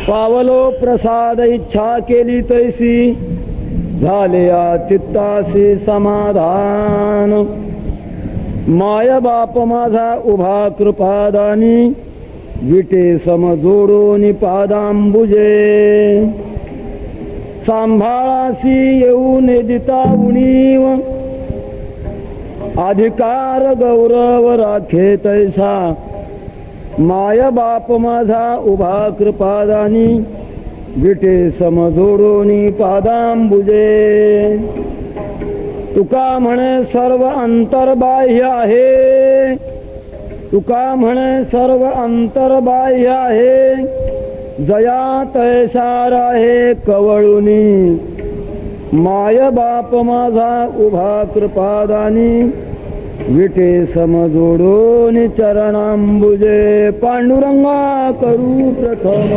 पावलो प्रसाद इच्छा केली तैसी झाले या चित्तासी समाधान माय बाप माझा उभा कृपादानी विटे समजोडून पादांबुजे सांभाळासी येऊन दिता उणीव अधिकार गौरव राखे तैसा माय बाप माझा उभा कृपादानी विटे समजोडून पादांबुजे तुका म्हणे सर्व अंतर्बाह्य आहे तुका म्हणे सर्व अंतर्बाह्य आहे जया तैसा राहे कवळुनी माय बाप माझा उभा कृपादानी विटे समजोडून चरणांबुजे पांडुरंगा करू प्रथम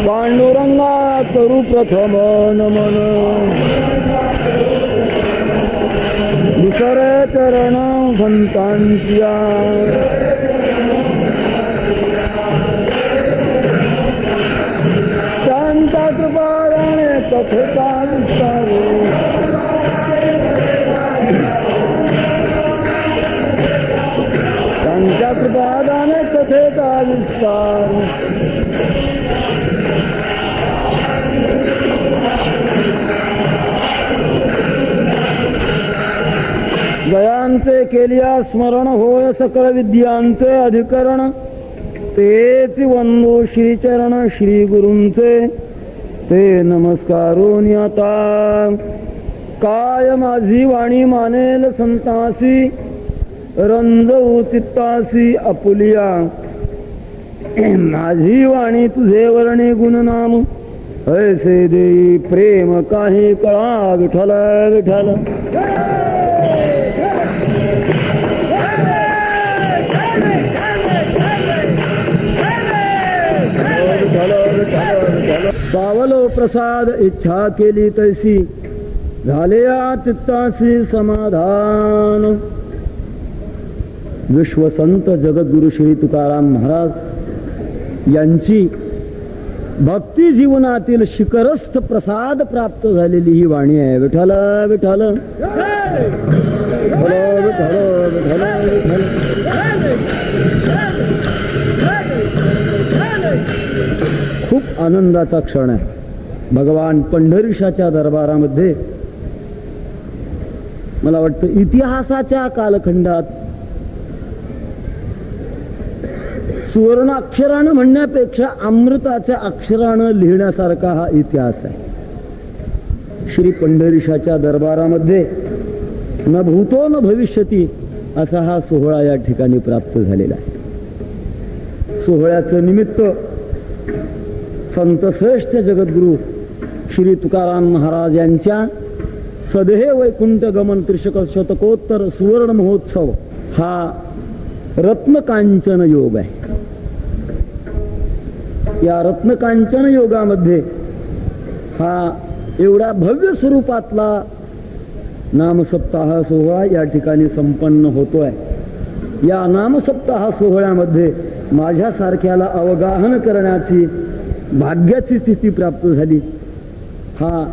पांडुरंगा करू प्रथम नमन विसर चरण संतांच्या शांता कृपाने कथेचा विस्तार शांता कृपाने कथेचा विस्तार जयांचे केलिया स्मरण होय सकळ विद्यांचे अधिकरण तेच वंदो श्रीचरण श्री गुरूंचे ते नमस्कारून आता काय माझी वाणी मानेल संतासी रंजवू चित्तासी आपुलिया माझी वाणी तुझे वर्णे गुणनाम ऐसे देई प्रेम काही कळा विठ्ठल विठ्ठल पावलो प्रसाद इच्छा केली तैसी झाले या चित्तासी समाधान विश्वसंत जगद्गुरु श्री तुकाराम महाराज यांची भक्ती जीवनातील शिखरस्थ प्रसाद प्राप्त झालेली ही वाणी आहे विठ्ठल विठ्ठल विठ्ठल विठ्ठल विठ्ठल खूप आनंदाचा क्षण आहे भगवान पंढरीशाच्या दरबारामध्ये मला वाटतं इतिहासाच्या कालखंडात सुवर्ण अक्षरानं म्हणण्यापेक्षा अमृताच्या अक्षरानं लिहिण्यासारखा हा इतिहास आहे श्री पंढरीशाच्या दरबारामध्ये न भूतो न भविष्यती असा हा सोहळा या ठिकाणी प्राप्त झालेला आहे सोहळ्याचं निमित्त संत श्रेष्ठ जगद्गुरु श्री तुकाराम महाराज यांच्या सदेह वैकुंठ गमन त्रिशतकोत्तर सुवर्ण महोत्सव हा रत्नकांचन योग आहे या रत्नकांचन योगामध्ये हा एवढा भव्य स्वरूपातला नामसप्ताह सोहळा या ठिकाणी संपन्न होतोय या नामसप्ताह सोहळ्यामध्ये माझ्यासारख्याला अवगाहन करण्याची भाग्याची स्थिती प्राप्त झाली हा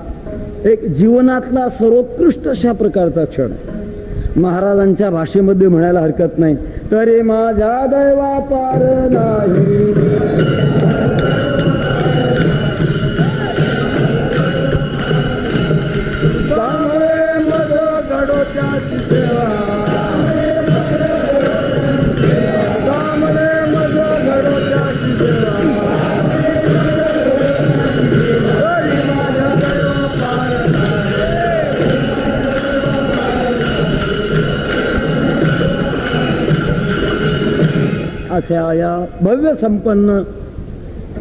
एक जीवनातला सर्वोत्कृष्ट अशा प्रकारचा क्षण महाराजांच्या भाषेमध्ये म्हणायला हरकत नाही तरी माझ्या दैवा पार नाही त्यामुळे मज घडोत्याची सेवा त्यामुळे मज घडोत्याची सेवा अशा या भव्य संपन्न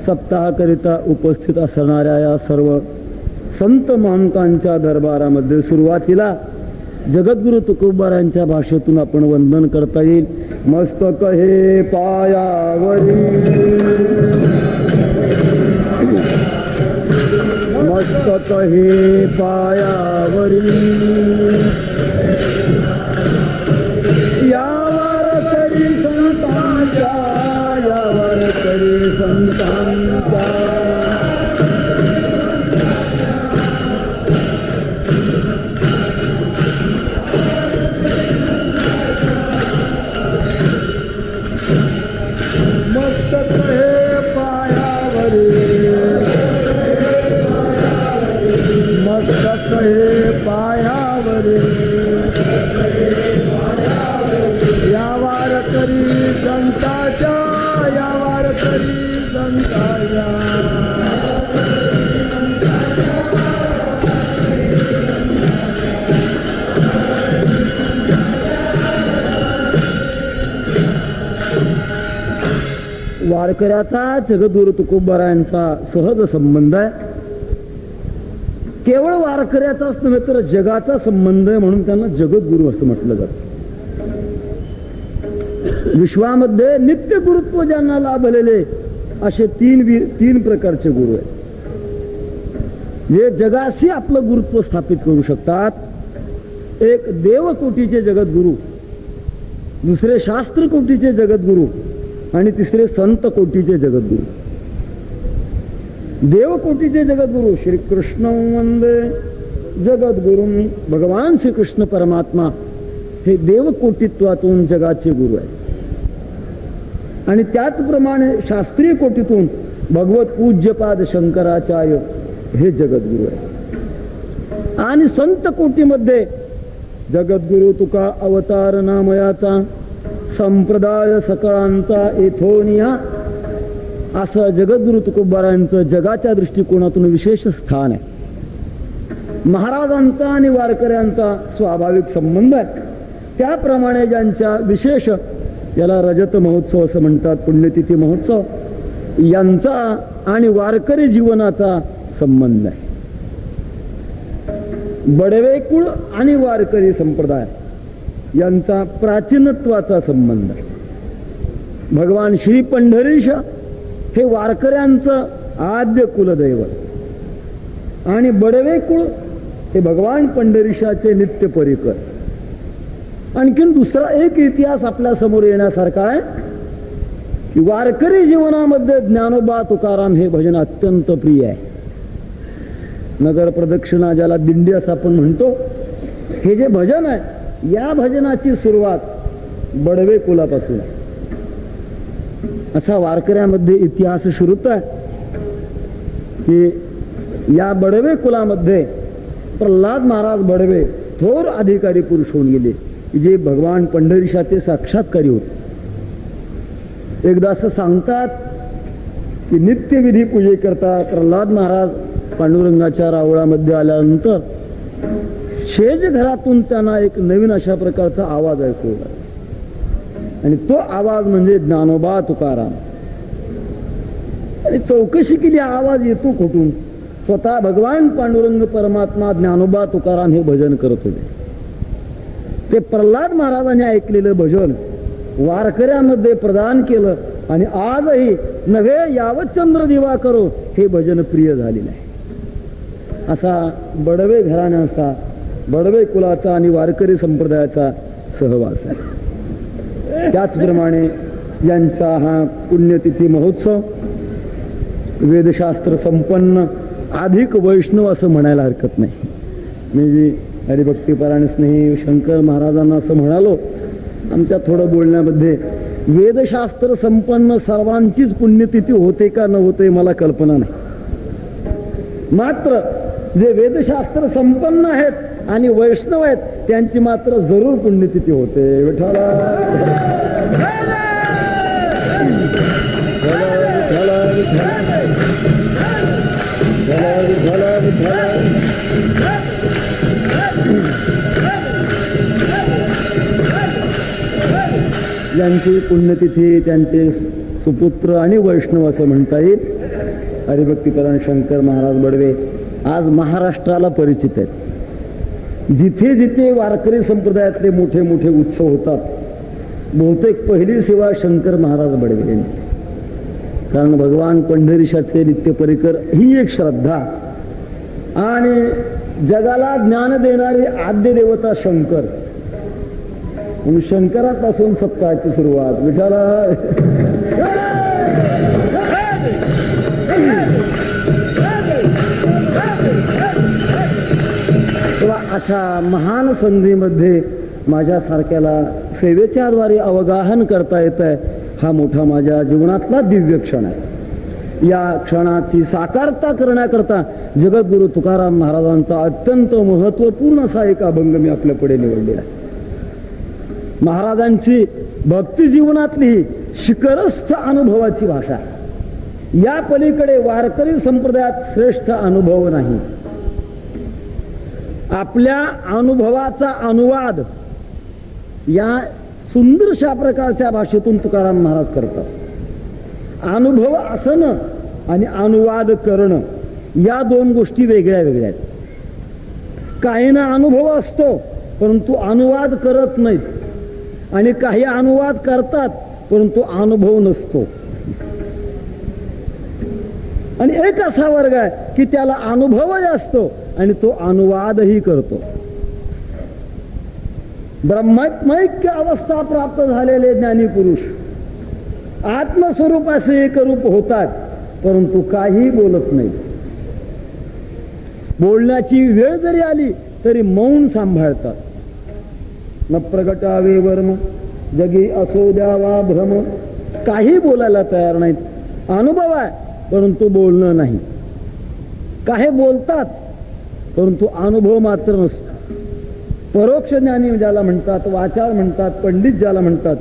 सप्ताहाकरिता उपस्थित असणाऱ्या या सर्व संत महंतांच्या दरबारामध्ये सुरुवातीला जगद्गुरु तुकोबारांच्या भाषेतून आपण वंदन करता येईल मस्तक हे पायावरी मस्तक हे पायावरी यावर तरी संतांच्या वारकऱ्याचा जगद्गुरु तुकोबारायांचा सहज संबंध आहे. केवळ वारकऱ्याचाच नव्हे तर जगाचा संबंध आहे, म्हणून त्यांना जगद्गुरु असं म्हटलं जातं. विश्वामध्ये नित्य गुरुत्व ज्यांना लाभलेले असे तीन प्रकारचे गुरु आहेत, जे जगाशी आपलं गुरुत्व स्थापित करू शकतात. एक देवकोटीचे जगद्गुरु, दुसरे शास्त्र कोटीचे जगद्गुरु आणि तिसरे संत कोटीचे जगद्गुरु. देवकोटीचे जगद्गुरु श्रीकृष्ण वंदे जगद्गुरु, भगवान श्रीकृष्ण परमात्मा हे देवकोटीत्वातून जगाचे गुरु आहेत. आणि त्याचप्रमाणे शास्त्रीय कोटीतून भगवत पूज्यपाद शंकराचार्य हे जगद्गुरु आहेत. आणि संत कोटीमध्ये जगद्गुरु तुका अवतार नामयाचा संप्रदाय सकळांचा एथोनिया असं जगद्गुरु तुकोबारायांचं जगाच्या दृष्टिकोनातून विशेष स्थान आहे. महाराजांचा आणि वारकऱ्यांचा स्वाभाविक संबंध आहे. त्याप्रमाणे ज्यांच्या विशेष, याला रजत महोत्सव असं म्हणतात, पुण्यतिथी महोत्सव, यांचा आणि वारकरी जीवनाचा संबंध आहे. बडवे कुळ आणि वारकरी संप्रदाय यांचा प्राचीनत्वाचा संबंध आहे. भगवान श्री पंढरीश हे वारकऱ्यांचं आद्य कुलदैवत आणि बडवे कुळ हे भगवान पंढरीशाचे नित्य परिकर. आणखीन दुसरा एक इतिहास आपल्या समोर येण्यासारखा आहे की वारकरी जीवनामध्ये ज्ञानोबा तुकाराम हे भजन अत्यंत प्रिय आहे. नगर प्रदक्षिणा ज्याला दिंडी असं आपण म्हणतो, हे जे भजन आहे, या भजनाची सुरुवात बडवे कुलापासून आहे. असा वारकऱ्यामध्ये इतिहास श्रुत आहे की या बडवे कुलामध्ये प्रल्हाद महाराज बडवे थोर अधिकारी पुरुष होऊन गेले, जे भगवान पंढरीशाचे साक्षात्कारी होते. एकदा असं सांगतात की नित्यविधी पूजे करता प्रल्हाद महाराज पांडुरंगाच्या रावळामध्ये आल्यानंतर शेज घरातून त्यांना एक नवीन अशा प्रकारचा आवाज ऐकू लागला. आणि तो आवाज म्हणजे ज्ञानोबा तुकाराम. आणि चौकशी केली, आवाज येतो कुठून? स्वतः भगवान पांडुरंग परमात्मा ज्ञानोबा तुकाराम हे भजन करत होते. ते प्रल्हाद महाराजांनी ऐकलेलं भजन वारकऱ्यामध्ये प्रदान केलं आणि आजही नव्हे यावत चंद्र दिवा करो हे भजन प्रिय झालेलं आहे. असा बडवे घराण्याचा, बडवे कुलाचा आणि वारकरी संप्रदायाचा सहवास आहे. त्याचप्रमाणे यांचा हा पुण्यतिथी महोत्सव वेदशास्त्र संपन्न अधिक वैष्णव असं म्हणायला हरकत नाही. मी हरिभक्तीपरायण स्नेही शंकर महाराजांना असं म्हणालो आमच्या थोडं बोलण्यामध्ये, वेदशास्त्र संपन्न सर्वांचीच पुण्यतिथी होते का न होते मला कल्पना नाही. मात्र जे वेदशास्त्र संपन्न आहेत आणि वैष्णव आहेत त्यांची मात्र जरूर पुण्यतिथी होते. विठ्ठला यांची पुण्यतिथी, त्यांचे सुपुत्र आणि वैष्णव असं म्हणता येईल. हरिभक्तीपरायण शंकर महाराज बडवे आज महाराष्ट्राला परिचित आहेत. जिथे जिथे वारकरी संप्रदायातले मोठे मोठे उत्सव होतात, बहुतेक पहिली सेवा शंकर महाराज बडवे यांची. कारण भगवान पंढरीशाचे नित्य परिकर ही एक श्रद्धा आणि जगाला ज्ञान देणारी आद्य देवता शंकर, म्हणून शंकरापासून सप्ताहाची सुरुवात. विठाला तेव्हा अशा महान संधीमध्ये माझ्यासारख्याला सेवेच्या द्वारे अवगाहन करता येत आहे, हा मोठा माझ्या जीवनातला दिव्य क्षण आहे. या क्षणाची साकारता करण्याकरता जगद्गुरु तुकाराम महाराजांचा अत्यंत महत्वपूर्ण असा एक अभंग मी आपल्या पुढे निवडलेला आहे. महाराजांची भक्ती जीवनातली शिखरस्थ अनुभवाची भाषा. या पलीकडे वारकरी संप्रदायात श्रेष्ठ अनुभव नाही. आपल्या अनुभवाचा अनुवाद या सुंदरशा प्रकारच्या भाषेतून तुकाराम महाराज करतात. अनुभव असणं आणि अनुवाद करणं या दोन गोष्टी वेगळ्या वेगळ्या आहेत. काहींना अनुभव असतो परंतु अनुवाद करत नाहीत आणि काही अनुवाद करतात परंतु अनुभव नसतो. आणि एक असा वर्ग आहे की त्याला अनुभवही असतो आणि तो अनुवादही करतो. ब्रह्मैक्य अवस्था प्राप्त झालेले ज्ञानी पुरुष आत्मस्वरूपाचे एकरूप होतात परंतु काही बोलत नाही. बोलण्याची वेळ जरी आली तरी मौन सांभाळतात. न प्रगटावे वर्म जगी असो द्यावा भ्रम. काही बोलायला तयार नाहीत. अनुभव आहे परंतु बोलणं नाही. काही बोलतात परंतु अनुभव मात्र नसतो. परोक्ष ज्ञानी ज्याला म्हणतात, वाचाळ म्हणतात, पंडित ज्याला म्हणतात,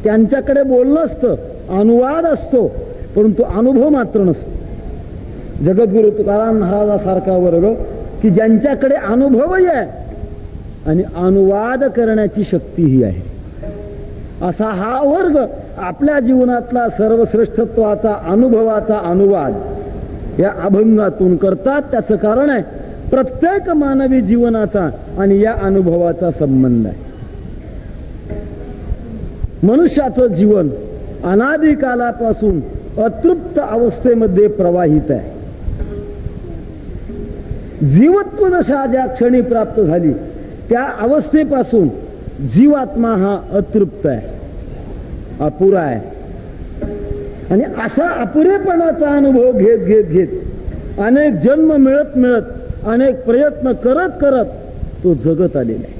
त्यांच्याकडे बोलणं असतं, अनुवाद असतो परंतु अनुभव मात्र नसतो. जगद्गुरु तुकाराम महाराजासारखा वर्ग की ज्यांच्याकडे अनुभवही आहे आणि अनुवाद करण्याची शक्तीही आहे, असा हा वर्ग आपल्या जीवनातला सर्वश्रेष्ठत्वाचा अनुभवाचा अनुवाद या अभंगातून करतात. त्याचं कारण आहे प्रत्येक मानवी जीवनाचा आणि या अनुभवाचा संबंध आहे. मनुष्याचं जीवन अनादी कालापासून अतृप्त अवस्थेमध्ये प्रवाहित आहे. जीवत्व दशा ज्या क्षणी प्राप्त झाली त्या अवस्थेपासून जीवात्मा हा अतृप्त आहे, अपुरा आहे. आणि असा अपुरेपणाचा अनुभव घेत घेत घेत अनेक जन्म मिळत मिळत अनेक प्रयत्न करत करत तो जगत आलेला आहे.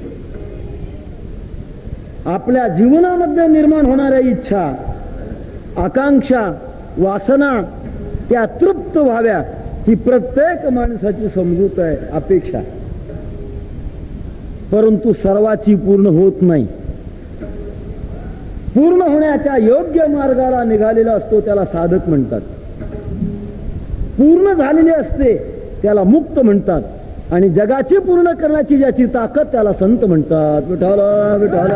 आपल्या जीवनामध्ये निर्माण होणाऱ्या इच्छा, आकांक्षा, वासना त्या तृप्त व्हाव्या ही प्रत्येक माणसाची समजूत आहे, अपेक्षा. परंतु सर्वाची पूर्ण होत नाही. पूर्ण होण्याच्या योग्य मार्गाला निघालेला असतो त्याला साधक म्हणतात. पूर्ण झालेले असते त्याला मुक्त म्हणतात. आणि जगाची पूर्ण करण्याची ज्याची ताकद त्याला संत म्हणतात. विठ्ठल विठ्ठल.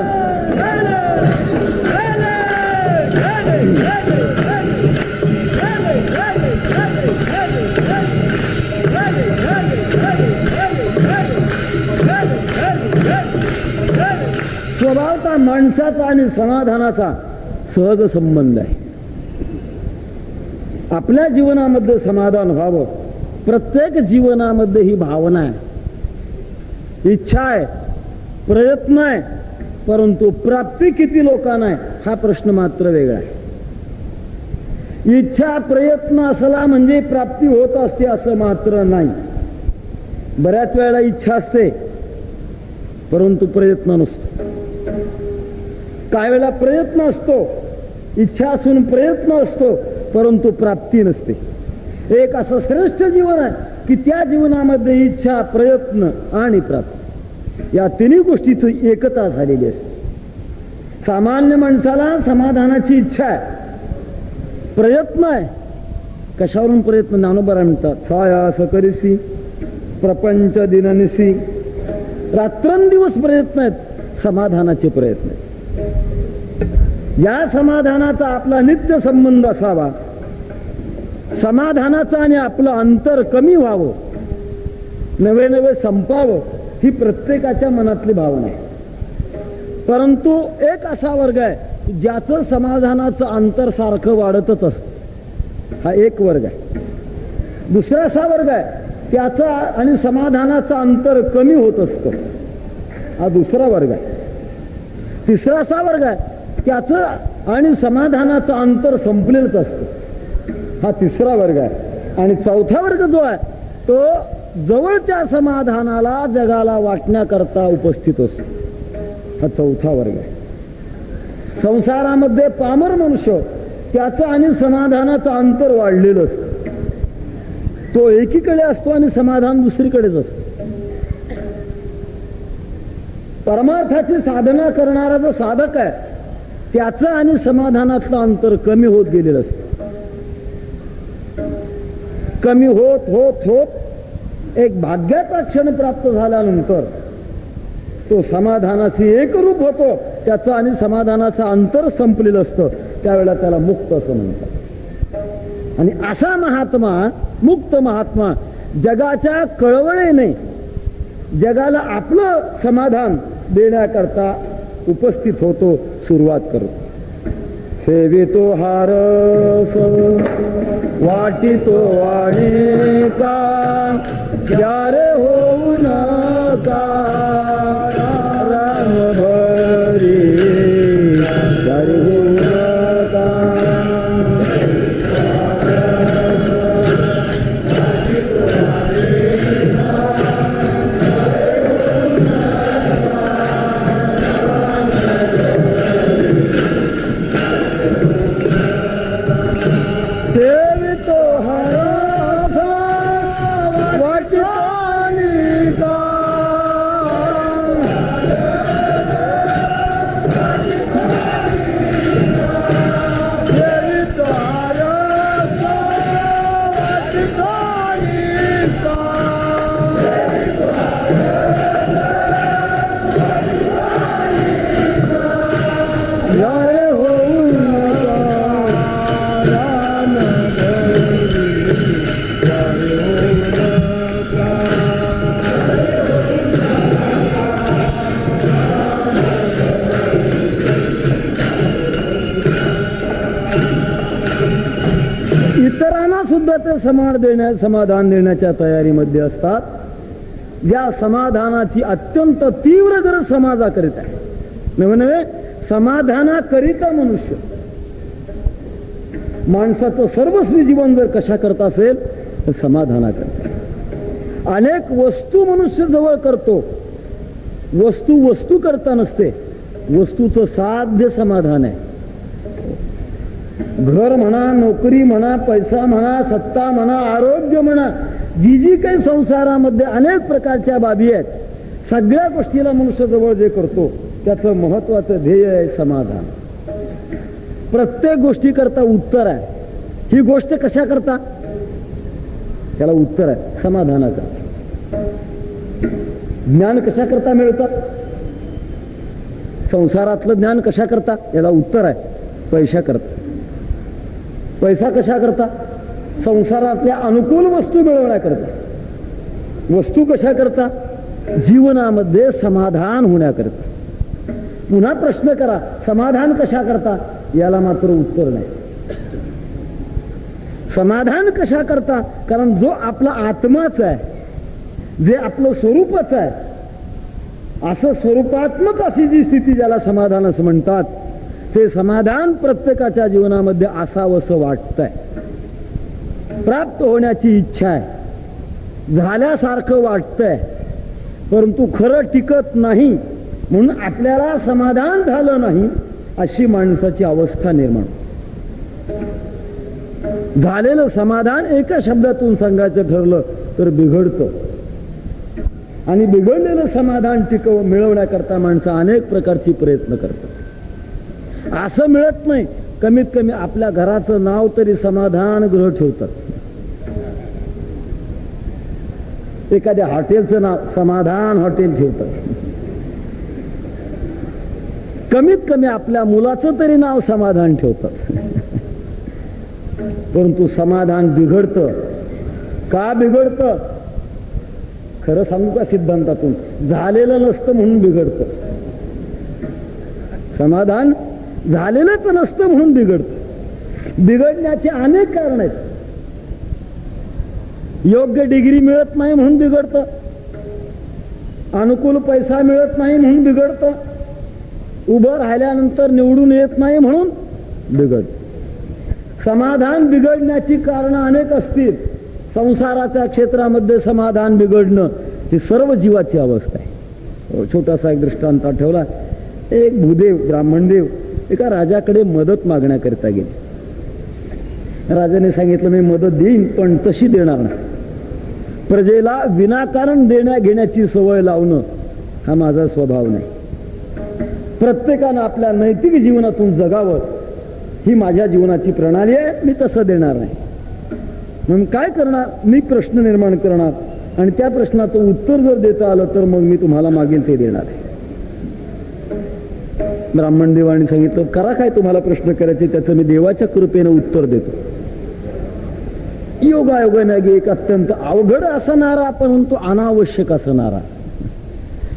स्वभावता माणसाचा आणि समाधानाचा सहज संबंध आहे. आपल्या जीवनामध्ये समाधान व्हावं. प्रत्येक जीवनामध्ये ही भावना आहे, इच्छा आहे, प्रयत्न आहे. परंतु प्राप्ती किती लोकांना आहे हा प्रश्न मात्र वेगळा आहे. इच्छा प्रयत्न असला म्हणजे प्राप्ती होत असते असं मात्र नाही. बऱ्याच वेळेला इच्छा असते परंतु प्रयत्न नसतो. काही वेळेला प्रयत्न असतो, इच्छा असून प्रयत्न असतो परंतु प्राप्ती नसते. एक असं श्रेष्ठ जीवन आहे की त्या जीवनामध्ये इच्छा, प्रयत्न आणि प्राप्ती या तिन्ही गोष्टीची एकता झालेली असते. सामान्य माणसाला समाधानाची इच्छा आहे, प्रयत्न आहे. कशावरून प्रयत्न? ज्ञानोबा म्हणतात, सायास करिसी प्रपंच दिननिसी. रात्रंदिवस प्रयत्न आहेत, समाधानाचे प्रयत्न आहेत. या समाधानाचा आपला नित्य संबंध असावा. समाधानाचं आणि आपलं अंतर कमी व्हावं, नवे नवे संपावं ही प्रत्येकाच्या मनातली भावना आहे. परंतु एक असा वर्ग आहे ज्याचं समाधानाचं अंतर सारखं वाढतच असतं, हा एक वर्ग आहे. दुसरा असा वर्ग आहे त्याचा आणि समाधानाचं अंतर कमी होत असतं, हा दुसरा वर्ग आहे. तिसरा असा वर्ग आहे त्याचं आणि समाधानाचं अंतर संपलेलंच असतं, हा तिसरा वर्ग आहे. आणि चौथा वर्ग जो आहे तो जवळच्या समाधानाला जगाला वाटण्याकरता उपस्थित असतो, हा चौथा वर्ग आहे. संसारामध्ये पामर मनुष्य त्याचं आणि समाधानाचं अंतर वाढलेलं असतं. तो एकीकडे असतो आणि समाधान दुसरीकडेच असतं. परमार्थाची साधना करणारा जो साधक आहे त्याचं आणि समाधानातलं अंतर कमी होत गेलेलं असतं. कमी होत होत होत एक भाग्याचा क्षण प्राप्त झाल्यानंतर तो समाधानाशी एकरूप होतो. त्याचं आणि समाधानाचं अंतर संपलेलं असतं, त्यावेळेला त्याला मुक्त असं म्हणतात. आणि असा महात्मा, मुक्त महात्मा, जगाच्या कळवळेने जगाला आपलं समाधान देण्याकरता उपस्थित होतो, सुरुवात करतो. सेवितो हारस वाटितो वाणिका, यारे होऊ नका राम भरी, यारे होऊ नका. समाधान देण्याच्या तयारीमध्ये असतात. ज्या समाधानाची अत्यंत तीव्र गरज समाजाकरिता आहे, नव्हे समाधानाकरिता मनुष्य माणसाचं सर्वस्वी जीवन जर कशा करता असेल तर समाधानाकरिता. अनेक वस्तू मनुष्य जवळ करतो, वस्तू करता नसते, वस्तूचं साध्य समाधान आहे. घर म्हणा, नोकरी म्हणा, पैसा म्हणा, सत्ता म्हणा, आरोग्य म्हणा, जी काही संसारामध्ये अनेक प्रकारच्या बाबी आहेत, सगळ्या गोष्टीला मनुष्य जवळ जे करतो त्याचं महत्वाचं ध्येय आहे समाधान. प्रत्येक गोष्टी करता उत्तर आहे. ही गोष्ट कशा करता, त्याला उत्तर आहे समाधानाचा. ज्ञान कशा करता मिळतं, संसारातलं ज्ञान कशा करता, याला उत्तर आहे पैसा करता. पैसा कशा करता, संसारातल्या अनुकूल वस्तू मिळवण्याकरता. वस्तू कशा करता, जीवनामध्ये समाधान होण्याकरता. पुन्हा प्रश्न करा, समाधान कशा करता, याला मात्र उत्तर नाही. समाधान कशा करता, कारण जो आपला आत्माच आहे, जे आपलं स्वरूपच आहे, असं स्वरूपात्मक अशी जी स्थिती ज्याला समाधान असं म्हणतात, ते समाधान प्रत्येकाच्या जीवनामध्ये असावंसं वाटतंय. प्राप्त होण्याची इच्छा आहे, झाल्यासारखं वाटतंय, परंतु खरं टिकत नाही, म्हणून आपल्याला समाधान झालं नाही अशी माणसाची अवस्था निर्माण. झालेलं समाधान एका शब्दातून सांगायचं ठरलं तर बिघडतं, आणि बिघडलेलं समाधान मिळवण्याकरता माणसं अनेक प्रकारची प्रयत्न करतात. असं मिळत नाही, कमीत कमी आपल्या घराचं नाव तरी समाधान गृह ठेवतात. एखाद्या हॉटेलचं नाव समाधान हॉटेल ठेवतात. कमीत कमी आपल्या मुलाचं तरी नाव समाधान ठेवतात. परंतु समाधान बिघडतं. का बिघडतं, खरं सांगू का, सिद्धांतातून झालेलं नसतं म्हणून बिघडतं. समाधान झालेलंच नसतं म्हणून बिघडतं. बिघडण्याचे अनेक कारण आहेत. योग्य डिग्री मिळत नाही म्हणून बिघडतं, अनुकूल पैसा मिळत नाही म्हणून बिघडतं, उभं राहिल्यानंतर निवडून येत नाही म्हणून बिघडतं. समाधान बिघडण्याची कारण अनेक असतील. संसाराच्या क्षेत्रामध्ये समाधान बिघडणं ही सर्व जीवाची अवस्था आहे. छोटासा एक दृष्टांत ठेवला. एक भूदेव, ब्राह्मणदेव एका राजाकडे मदत मागण्याकरिता गेले. राजाने सांगितलं, मी मदत देईन पण तशी देणार नाही. प्रजेला विनाकारण देण्या घेण्याची सवय लावणं हा माझा स्वभाव नाही. प्रत्येकानं आपल्या नैतिक जीवनातून जगावं ही माझ्या जीवनाची प्रणाली आहे. मी तसं देणार नाही. म्हणून काय करणार, मी प्रश्न निर्माण करणार आणि त्या प्रश्नाचं उत्तर जर देता आलं तर मग मी तुम्हाला मागेल ते देणार आहे. ब्राह्मण देवाने सांगितलं, करा काय तुम्हाला प्रश्न करायचे, त्याचं मी देवाच्या कृपेनं उत्तर देतो. योगायोगाने एक अत्यंत अवघड असणारा परंतु अनावश्यक असणारा.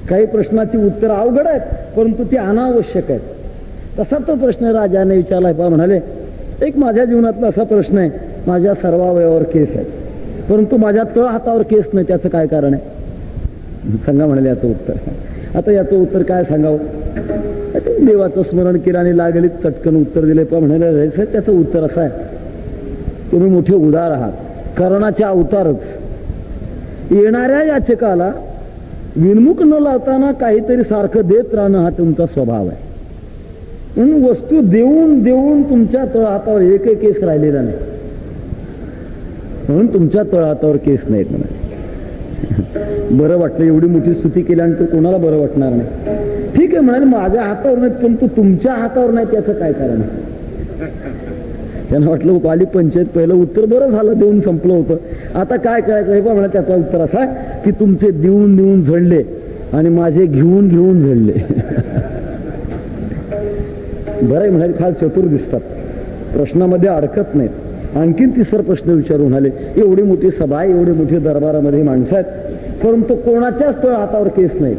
काही प्रश्नाची उत्तर अवघड आहेत परंतु ती अनावश्यक आहेत. तसा तो प्रश्न राजाने विचारला. पहा म्हणाले, एक माझ्या जीवनातला असा प्रश्न आहे, माझ्या सर्व अवयवावर केस आहेत परंतु माझ्या तळ हातावर केस नाही, त्याचं काय कारण आहे? सांगा म्हणाले याचं उत्तर. आता याचं उत्तर काय सांगावं? देवाचं स्मरण केलं आणि लागलीच चटकन उत्तर दिले. पण म्हणाले त्याचं उत्तर असं आहे, तुम्ही मोठे उदार आहात, कर्णाचे अवतारच. येणाऱ्या याचकाला विनमुख न लावताना काहीतरी सारखं देत राहणं हा तुमचा स्वभाव आहे. म्हणून वस्तू देऊन देऊन तुमच्या तळहातावर एकही केस राहिलेला नाही, म्हणून तुमच्या तळहातावर केस नाहीत. म्हणा बरं वाटलं, एवढी मोठी स्तुती केल्यानंतर कोणाला बरं वाटणार नाही. ठीक आहे म्हणाले, माझ्या हातावर नाही परंतु तुमच्या हातावर नाही, त्याचं काय कारण आहे? त्यांना वाटलं आली पंचायत, पहिलं उत्तर बरं झालं, देऊन संपलं होतं. आता काय करायचं हे म्हणा. त्याचा उत्तर असा आहे की तुमचे देऊन देऊन झडले आणि माझे घेऊन घेऊन झडले. बरं म्हणाले, फार चतुर दिसतात, प्रश्नामध्ये अडकत नाहीत. आणखीन तिसरा प्रश्न विचारून आले, एवढी मोठी सभा आहे, एवढी मोठी दरबारामध्ये माणसं आहेत परंतु कोणाच्याच तळ हातावर केस नाहीत.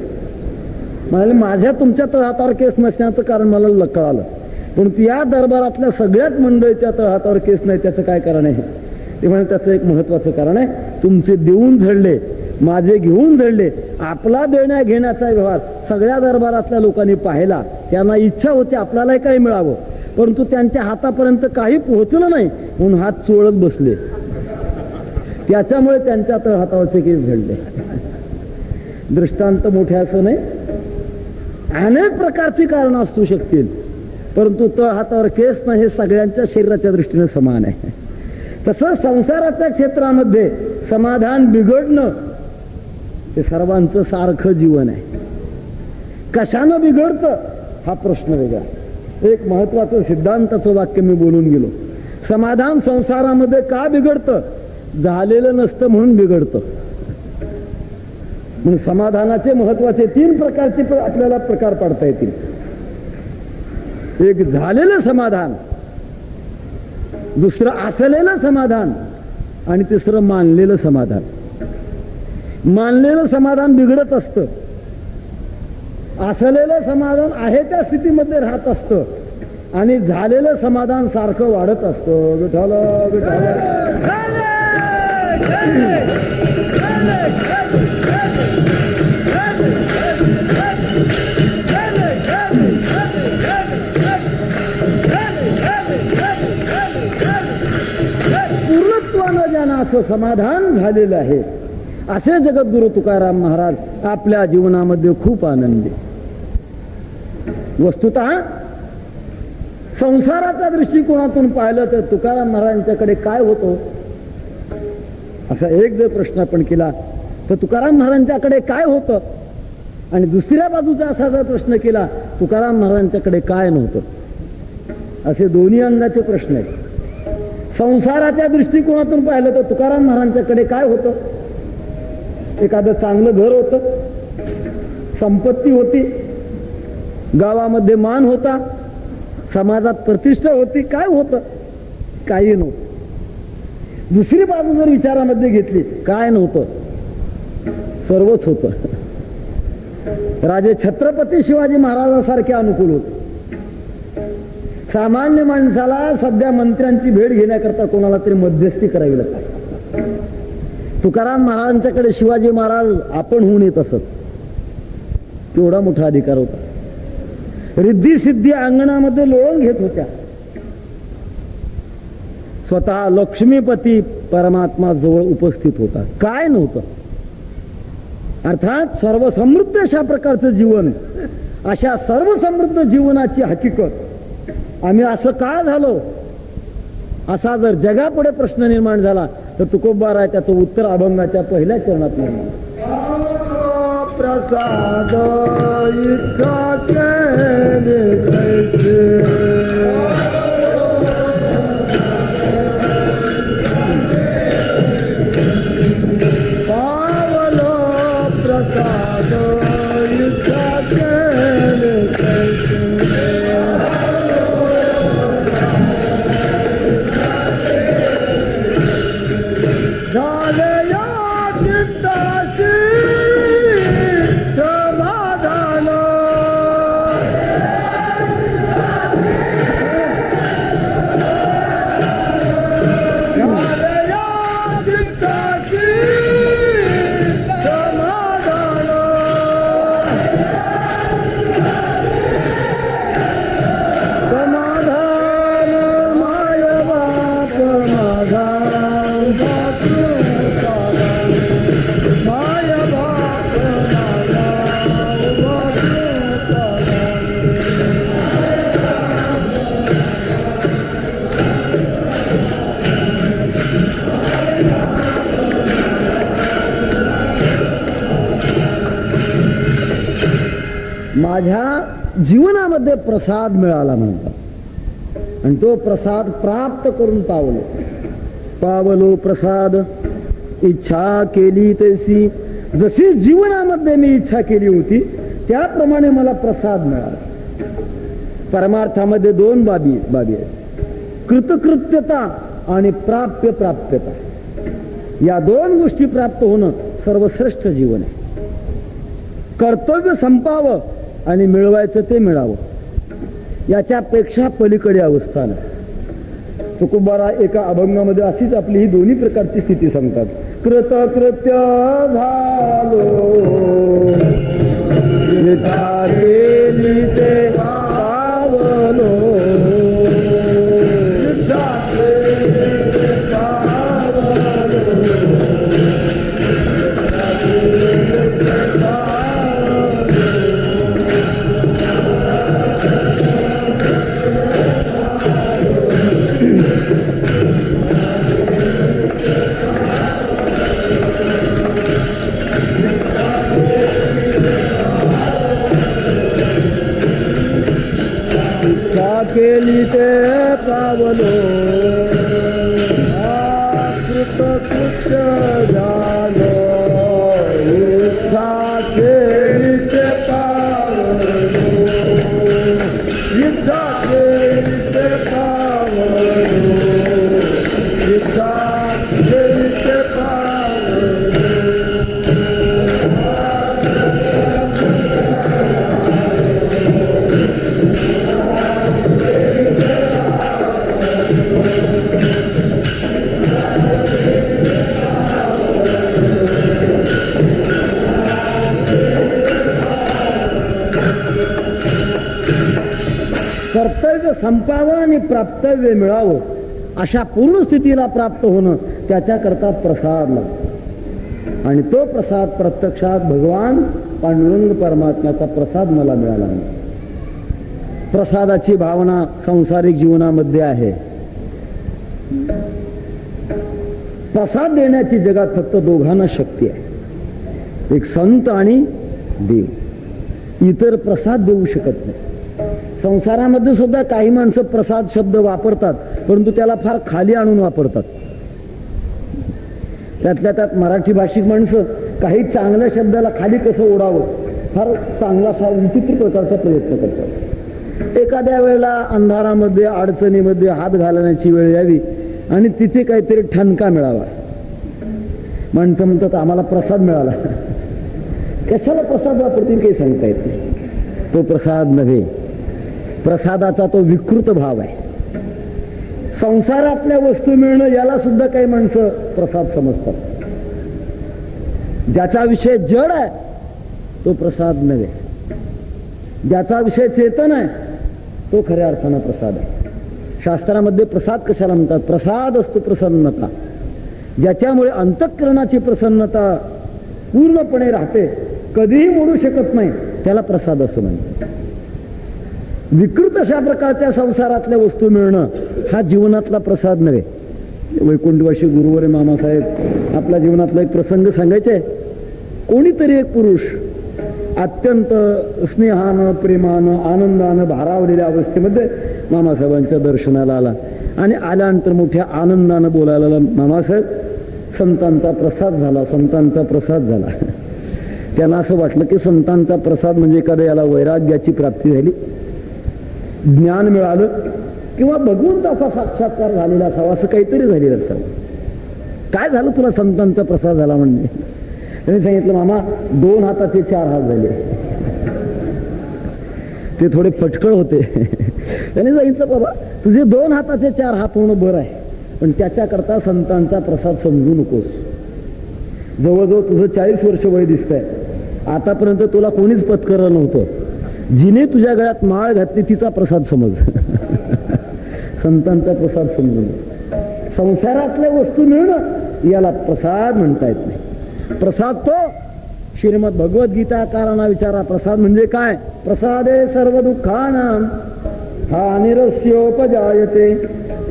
म्हणाले, माझ्या तुमच्या तळ हातावर केस नसण्याचं कारण मला कळालं, परंतु या दरबारातल्या सगळ्याच मंडळीच्या तळ हातावर केस नाही, त्याचं काय कारण आहे? ते म्हणजे त्याचं एक महत्वाचं कारण आहे, तुमचे देऊन झडले माझे घेऊन झडले. आपला देण्या घेण्याचा व्यवहार सगळ्या दरबारातल्या लोकांनी पाहिला, त्यांना इच्छा होती आपल्यालाही काही मिळावं परंतु त्यांच्या हातापर्यंत काही पोहोचलं नाही म्हणून हात चोळत बसले, त्याच्यामुळे त्यांच्या तळ हातावरचे केस झडले. दृष्टांत मोठे असं नाही, अनेक प्रकारची कारणं असू शकतील परंतु तळ हातावर केस नाही हे सगळ्यांच्या शरीराच्या दृष्टीने समान आहे. तसं संसाराच्या क्षेत्रामध्ये समाधान बिघडणं हे सर्वांचं सारखं जीवन आहे. कशानं बिघडतं हा प्रश्न वेगळा. एक महत्वाचं सिद्धांताचं वाक्य मी बोलून गेलो. समाधान संसारामध्ये का बिघडतं? झालेलं नसतं म्हणून बिघडतं. म्हणून समाधानाचे महत्वाचे 3 प्रकारचे आपल्याला प्रकार पाडता येतील. एक झालेलं समाधान, दुसरं असलेलं समाधान आणि तिसरं मानलेलं समाधान. मानलेलं समाधान बिघडत असतं, असलेलं समाधान आहे त्या स्थितीमध्ये राहत असतं आणि झालेलं समाधान सारखं वाढत असतं. विठ्ठल विठ्ठल. पूर्णत्वानं ज्यांना असं समाधान झालेलं आहे असे जगद्गुरु तुकाराम महाराज आपल्या जीवनामध्ये खूप आनंदी. वस्तुतः संसाराच्या दृष्टिकोनातून पाहिलं तर तुकाराम महाराजांच्याकडे काय होतं असा एक जर प्रश्न आपण केला तर तुकाराम महाराजांच्याकडे काय होतं, आणि दुसऱ्या बाजूचा असा जर प्रश्न केला तुकाराम महाराजांच्याकडे काय नव्हतं. असे दोन्ही अंगाचे प्रश्न आहेत. संसाराच्या दृष्टिकोनातून पाहिलं तर तुकाराम महाराजांच्याकडे काय होतं? एखादं चांगलं घर होतं, संपत्ती होती, गावामध्ये मान होता, समाजात प्रतिष्ठा होती. काय होतं? काही नव्हतं. दुसरी बाजू जर विचारामध्ये घेतली, काय नव्हतं? सर्वच होतं. राजे छत्रपती शिवाजी महाराजांसारखे अनुकूल होते. सामान्य माणसाला सध्या मंत्र्यांची भेट घेण्याकरता कोणाला तरी मध्यस्थी करावी लागते. तुकाराम महाराजांच्याकडे शिवाजी महाराज आपण होऊन येत असत. केवढा मोठा अधिकार होता. रिद्धी सिद्धी अंगणामध्ये लोळून घेत होत्या. स्वतः लक्ष्मीपती परमात्मा जवळ उपस्थित होता. काय नव्हतं? अर्थात सर्व समृद्ध अशा प्रकारचं जीवन. अशा सर्व समृद्ध जीवनाची हकीकत आम्ही असं का झालो असा जर जगापुढे प्रश्न निर्माण झाला तर तुकोबार आहे त्याचं उत्तर अभंगाच्या पहिल्या चरणात निर्माण. प्रसाद इच्छा पावलो प्रसाद इच्छा माझ्या जीवनामध्ये प्रसाद मिळाला म्हणतात. आणि तो प्रसाद प्राप्त करून पावलो प्रसाद इच्छा केली तशी. जशी जीवनामध्ये मी इच्छा केली होती त्याप्रमाणे मला प्रसाद मिळाला. परमार्थामध्ये दोन बाबी आहेत, कृतकृत्यता आणि प्राप्यता. या दोन गोष्टी प्राप्त होणं सर्वश्रेष्ठ जीवन आहे. कर्तव्य संपावं आणि मिळवायचं ते मिळावं, याच्यापेक्षा पलीकडे अवस्था नाही. तुकोबारा एका अभंगामध्ये अशीच आपली ही दोन्ही प्रकारची स्थिती सांगतात. कृतकृत्य झालो इच्छा केली ते पावलो. केली ते पावलो. कृतकृत्य झालो इच्छा केली ते पावलो. इच्छा केली ते पावलो. इच्छा केली ते पावलो. कर्तव्य संपावं आणि प्राप्तव्य मिळावं अशा पूर्ण स्थितीला प्राप्त होणं त्याच्याकरता प्रसाद लागतो. आणि तो प्रसाद प्रत्यक्षात भगवान पांडुरंग परमात्म्याचा प्रसाद मला मिळाला. प्रसादाची भावना सांसारिक जीवनामध्ये आहे. प्रसाद देण्याची जगात फक्त दोघांना शक्ती आहे, एक संत आणि देव. इतर प्रसाद देऊ शकत नाही. संसारामध्ये सुद्धा काही माणसं प्रसाद शब्द वापरतात, परंतु त्याला फार खाली आणून वापरतात. त्यातल्या त्यात मराठी भाषिक माणसं काही चांगल्या शब्दाला खाली कसं ओढावं फार चांगला विचित्र प्रकारचा प्रयत्न करतात. एखाद्या वेळेला अंधारामध्ये अडचणीमध्ये हात घालण्याची वेळ यावी आणि तिथे काहीतरी ठणका मिळावा. माणसं म्हणतात आम्हाला प्रसाद मिळाला. कशाला प्रसाद वापरतील काही सांगता येत नाही. तो प्रसाद नव्हे, प्रसादाचा तो विकृत भाव आहे. संसारातल्या वस्तू मिळणं याला सुद्धा काही माणसं प्रसाद समजतात. ज्याचा विषय जड आहे तो प्रसाद नव्हे, ज्याचा विषय चेतन आहे तो खऱ्या अर्थानं प्रसाद आहे. शास्त्रामध्ये प्रसाद कशाला म्हणतात? प्रसाद असतो प्रसन्नता. ज्याच्यामुळे अंतःकरणाची प्रसन्नता पूर्णपणे राहते, कधीही मोडू शकत नाही, त्याला प्रसाद असं म्हणतात. विकृत अशा प्रकारच्या संसारातल्या वस्तू मिळणं हा जीवनातला प्रसाद नव्हे. वैकुंठवासी गुरुवर मामासाहेब आपल्या जीवनातला एक प्रसंग सांगायचे. कोणीतरी एक पुरुष अत्यंत स्नेहानं प्रेमानं आनंदानं भारावलेल्या अवस्थेमध्ये मामासाहेबांच्या दर्शनाला आला आणि आल्यानंतर मोठ्या आनंदानं बोलायला लागला, मामासाहेब संतांचा प्रसाद झाला, संतांचा प्रसाद झाला. त्यांना असं वाटलं की संतांचा प्रसाद म्हणजे एखाद्या याला वैराग्याची प्राप्ती झाली, ज्ञान मिळालं किंवा भगवंताचा साक्षात्कार झालेला असावा, असं काहीतरी झालेलं असावं. काय झालं तुला संतांचा प्रसाद झाला म्हणजे? त्यांनी सांगितलं, मामा 2 हाताचे 4 हात झाले. ते थोडे फटकळ होते. त्यांनी सांगितलं, बाबा तुझे 2 हाताचे 4 हात होणं बरं आहे, पण त्याच्याकरता संतांचा प्रसाद समजू नकोस. जवळजवळ तुझं 40 वर्ष वय दिसतंय, आतापर्यंत तुला कोणीच पत्करलं नव्हतं. जिने तुझ्या गळ्यात माळ घातली तिचा प्रसाद समज. संतांचा प्रसाद समजून. संसारातल्या वस्तू मिळणं याला प्रसाद म्हणता येत नाही. प्रसाद तो श्रीमद भगवद्गीताकारांना विचारा, प्रसाद म्हणजे काय? प्रसादे सर्व दुःखानां हानिरस्योपजायते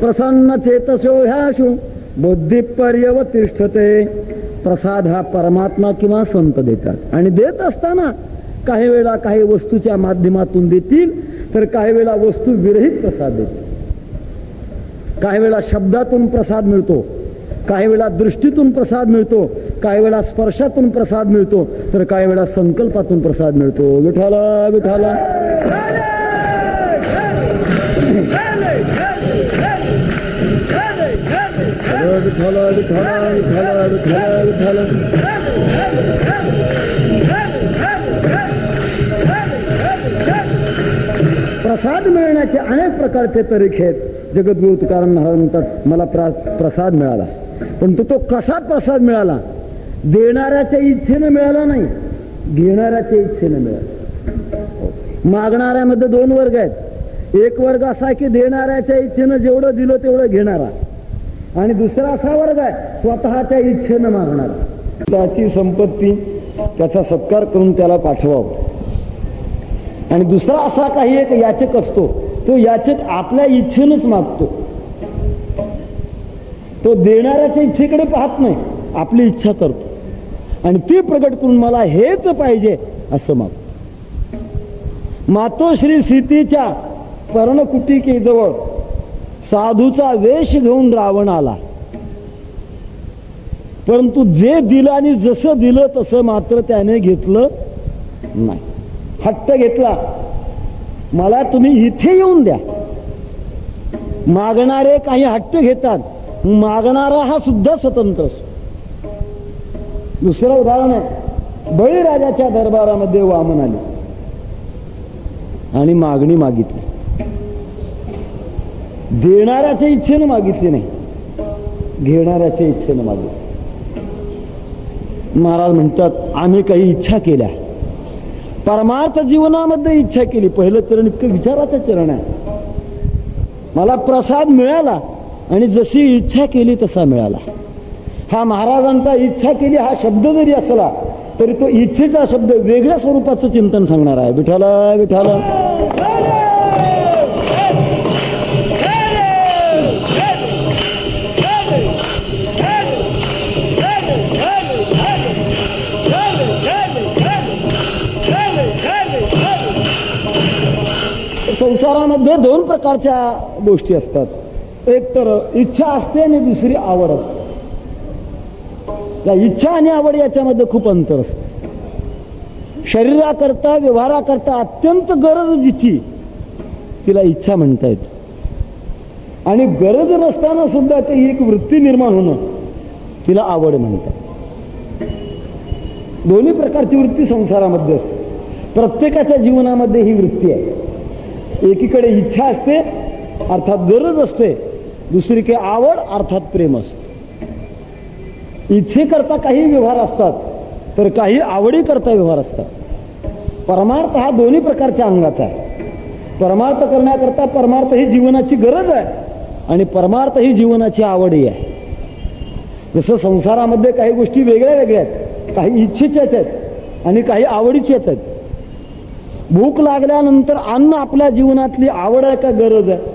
प्रसन्न चेतसो ह्याशु बुद्धिपर्यवतिष्ठते. प्रसाद हा परमात्मा किंवा संत देतात आणि देत असताना काही वेळा काही वस्तूच्या माध्यमातून देतील, तर काही वेळा वस्तू विरहित प्रसाद देतील. काही वेळा शब्दातून प्रसाद मिळतो, काही वेळा दृष्टीतून प्रसाद मिळतो, काही वेळा स्पर्शातून प्रसाद मिळतो, तर काही वेळा संकल्पातून प्रसाद मिळतो. विठाला विठाला विठाला विठाला विठाला विठाला विठाला. प्रसाद मिळण्याचे अनेक प्रकारचे तरीके आहेत. जगद्गुरु तुकाराम महाराज म्हणतात मला प्रसाद मिळाला, पण तो कसा प्रसाद मिळाला? देणाऱ्याच्या इच्छेने मिळाला नाही, घेणाऱ्याच्या इच्छेने मिळाला. मागणाऱ्यामध्ये दोन वर्ग आहेत. एक वर्ग असा की देणाऱ्याच्या इच्छेनं जेवढं दिलं तेवढं घेणारा, आणि दुसरा असा वर्ग आहे स्वतःच्या इच्छेनं मागणारा. त्याची संपत्ती त्याचा सत्कार करून त्याला पाठवावं. आणि दुसरा असा काही एक याचक असतो, तो याचक आपल्या इच्छेनंच मागतो. तो देणाऱ्याच्या इच्छेकडे पाहत नाही, आपली इच्छा करतो आणि ती प्रकट करून मला हेच पाहिजे असं मागतो. मातोश्री सीतेच्या पर्णकुटिकेजवळ साधूचा वेश घेऊन रावण आला, परंतु जे दिलं आणि जसं दिलं तसं मात्र त्याने घेतलं नाही. हट्ट घेतला, मला तुम्ही इथे येऊन द्या. मागणारे काही हट्ट घेतात, मागणारा हा सुद्धा स्वतंत्र असतो. दुसरं उदाहरण आहे, बळीराजाच्या दरबारामध्ये वामन आले आणि मागणी मागितली. देणाऱ्याच्या इच्छेनं मागितली नाही, घेणाऱ्याच्या इच्छेनं मागितली. महाराज म्हणतात आम्ही काही इच्छा केल्या, परमार्थ जीवनामध्ये इच्छा केली. पहिलं चरण इतकं विचाराचं चरण आहे. मला प्रसाद मिळाला आणि जशी इच्छा केली तसा मिळाला. हा महाराजांचा इच्छा केली हा शब्द जरी असला तरी तो इच्छेचा शब्द वेगळ्या स्वरूपाचं चिंतन सांगणार आहे. विठाला विठाला संसारामध्ये दोन प्रकारच्या गोष्टी असतात. एक तर इच्छा असते आणि दुसरी आवड असते. त्या इच्छा आणि आवड याच्यामध्ये खूप अंतर असते. शरीराकरता व्यवहाराकरता अत्यंत गरज जिची तिला इच्छा म्हणता येते, आणि गरज नसताना सुद्धा ती एक वृत्ती निर्माण होणं तिला आवड म्हणतात. दोन्ही प्रकारची वृत्ती संसारामध्ये असते. प्रत्येकाच्या जीवनामध्ये ही वृत्ती आहे. एकीकडे इच्छा असते अर्थात गरज असते, दुसरीकडे आवड अर्थात प्रेम असते. इच्छेकरता काही व्यवहार असतात तर काही आवडी करता व्यवहार असतात. परमार्थ हा दोन्ही प्रकारच्या अंगाचा आहे. परमार्थ करण्याकरता परमार्थ ही जीवनाची गरज आहे आणि परमार्थ ही जीवनाची आवडही आहे. जसं संसारामध्ये काही गोष्टी वेगळ्या वेगळ्या आहेत, काही इच्छेच्याच आहेत आणि काही आवडीच्याच आहेत. भूक लागल्यानंतर अन्न आपल्या जीवनातली आवड आहे का गरज आहे?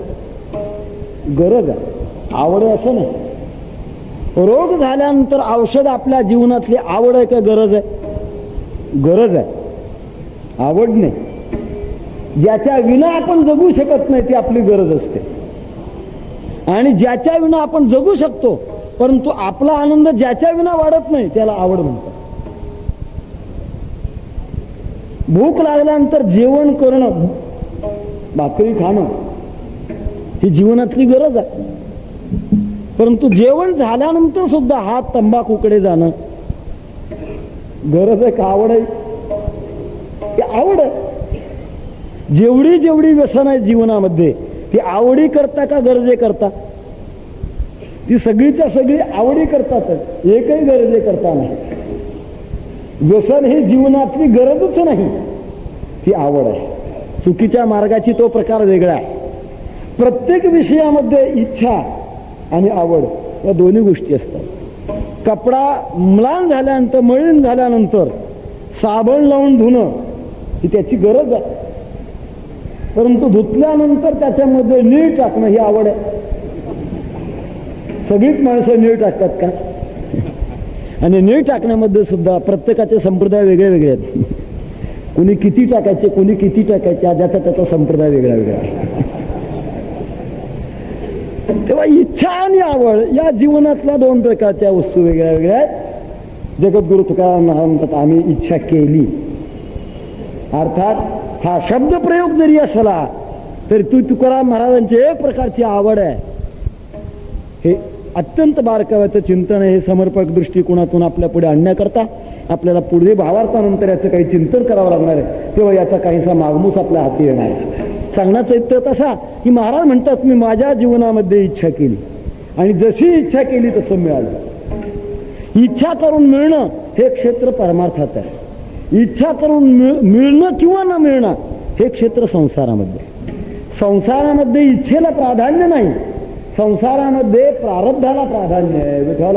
गरज आहे, आवड आहे असं नाही. रोग झाल्यानंतर औषध आपल्या जीवनातली आवड आहे का गरज आहे? गरज आहे, आवड नाही. ज्याच्या विना आपण जगू शकत नाही ती आपली गरज असते, आणि ज्याच्या विना आपण जगू शकतो परंतु आपला आनंद ज्याच्या विना वाढत नाही त्याला आवड म्हणतात. भूक लागल्यानंतर जेवण करणं, भाकरी खाणं ही जीवनातली गरज आहे, परंतु जेवण झाल्यानंतर सुद्धा हात तंबाखूकडे जाणं गरज आहे का आवड आहे? ती आवड आहे. जेवढी जेवढी व्यसन आहे जीवनामध्ये ती आवडी करता का गरजे करता? ती सगळीच्या सगळी आवडी करतात, एकही गरजे करता नाही. व्यसन ही जीवनातली गरजच नाही, ती आवड आहे. चुकीच्या मार्गाची तो प्रकार वेगळा आहे. प्रत्येक विषयामध्ये इच्छा आणि आवड या दोन्ही गोष्टी असतात. कपडा म्लान झाल्यानंतर, मळीन झाल्यानंतर साबण लावून धुणं ही त्याची गरज आहे, परंतु धुतल्यानंतर त्याच्यामध्ये नीळ टाकणं ही आवड आहे. सगळीच माणसं नीळ टाकतात का? आणि नीळ टाकण्यामध्ये सुद्धा प्रत्येकाचे संप्रदाय वेगळे वेगळे आहेत. कोणी किती टाकायचे, कोणी किती टाकायचे, ज्याचा त्याचा संप्रदाय वेगळा वेगळा. तेव्हा इच्छा आणि आवड या जीवनातल्या दोन प्रकारच्या वस्तू वेगळ्या वेगळ्या आहेत. जगद्गुरु तुकाराम महाराज म्हणतात आम्ही इच्छा केली. अर्थात हा शब्द प्रयोग जरी असला तरी तुकाराम महाराजांची एक प्रकारची आवड आहे. हे अत्यंत बारकाव्याचं चिंतन आहे. हे समर्पक दृष्टिकोनातून आपल्या पुढे आणण्याकरता आपल्याला पुढे भावार्थानंतर याचं काही चिंतन करावं लागणार आहे. तेव्हा याचा काहीसा मागमूस आपल्या हाती येणार आहे. सांगण्याचा इत्तर तसा की महाराज म्हणतात मी माझ्या जीवनामध्ये इच्छा केली आणि जशी इच्छा केली तसं मिळालं. इच्छा करून मिळणं हे क्षेत्र परमार्थात आहे. इच्छा करून मिळणं किंवा न मिळणं हे क्षेत्र संसारामध्ये. संसारामध्ये इच्छेला प्राधान्य नाही, संसारामध्ये प्रारब्धाला प्राधान्य आहे. विठ्ठल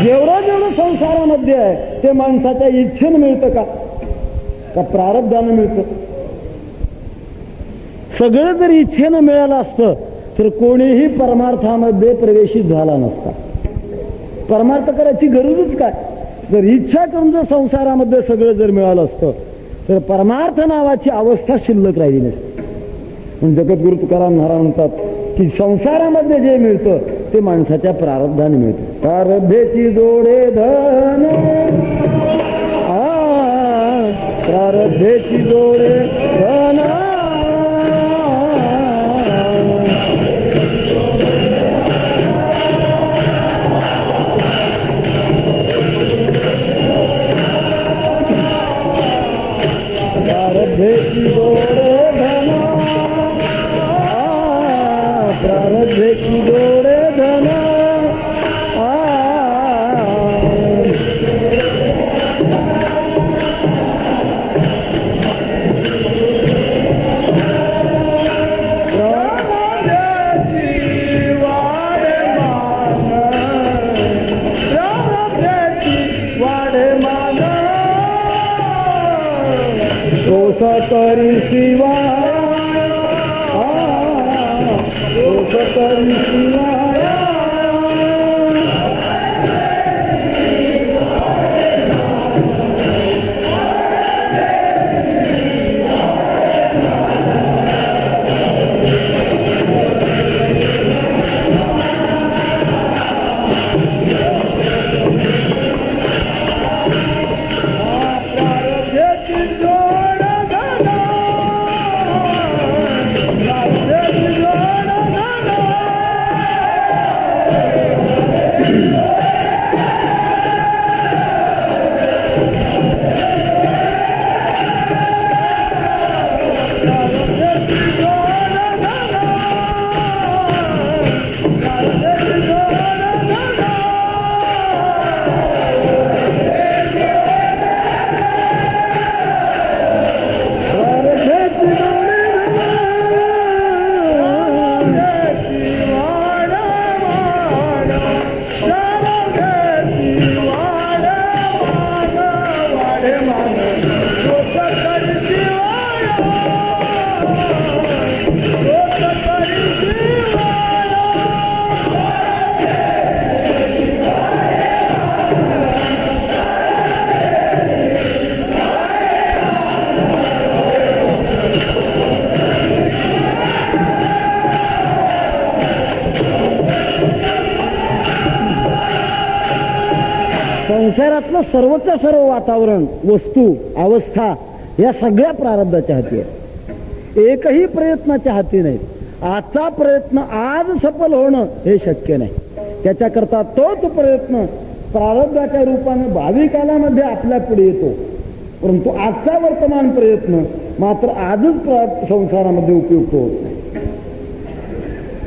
जेवढं जेवढं संसारामध्ये आहे ते माणसाच्या इच्छेनं मिळतं का प्रारब्धानं मिळतं? सगळं जर इच्छेनं मिळालं असतं तर कोणीही परमार्थामध्ये प्रवेशित झाला नसता. परमार्थ करायची गरजच काय? जर इच्छा करून जर संसारामध्ये सगळं जर मिळालं असतं तर परमार्थ नावाची अवस्था शिल्लक राहिली नसते. म्हणून जगद्गुरु तुकाराम महाराज म्हणतात की संसारामध्ये जे मिळतं ते माणसाच्या प्रारब्धाने मिळतं. प्रारब्धेची जोडे धन, प्रारब्धेची जोडे धन, प्रारब्धेची जोडे धन, प्रारब्धेची जोडे धन, करी शिवा, करी शिवा, संसारातलं सर्वचं सर्व वातावरण, वस्तू, अवस्था या सगळ्या प्रारब्धाच्या हाती आहे. एकही प्रयत्नाच्या हाती नाही. आजचा प्रयत्न आज सफल होणं हे शक्य नाही. त्याच्याकरता तोच प्रयत्न प्रारब्धाच्या रूपाने भावी कालामध्ये आपल्या पुढे येतो. परंतु आजचा वर्तमान प्रयत्न मात्र आजच संसारामध्ये उपयुक्त होत नाही.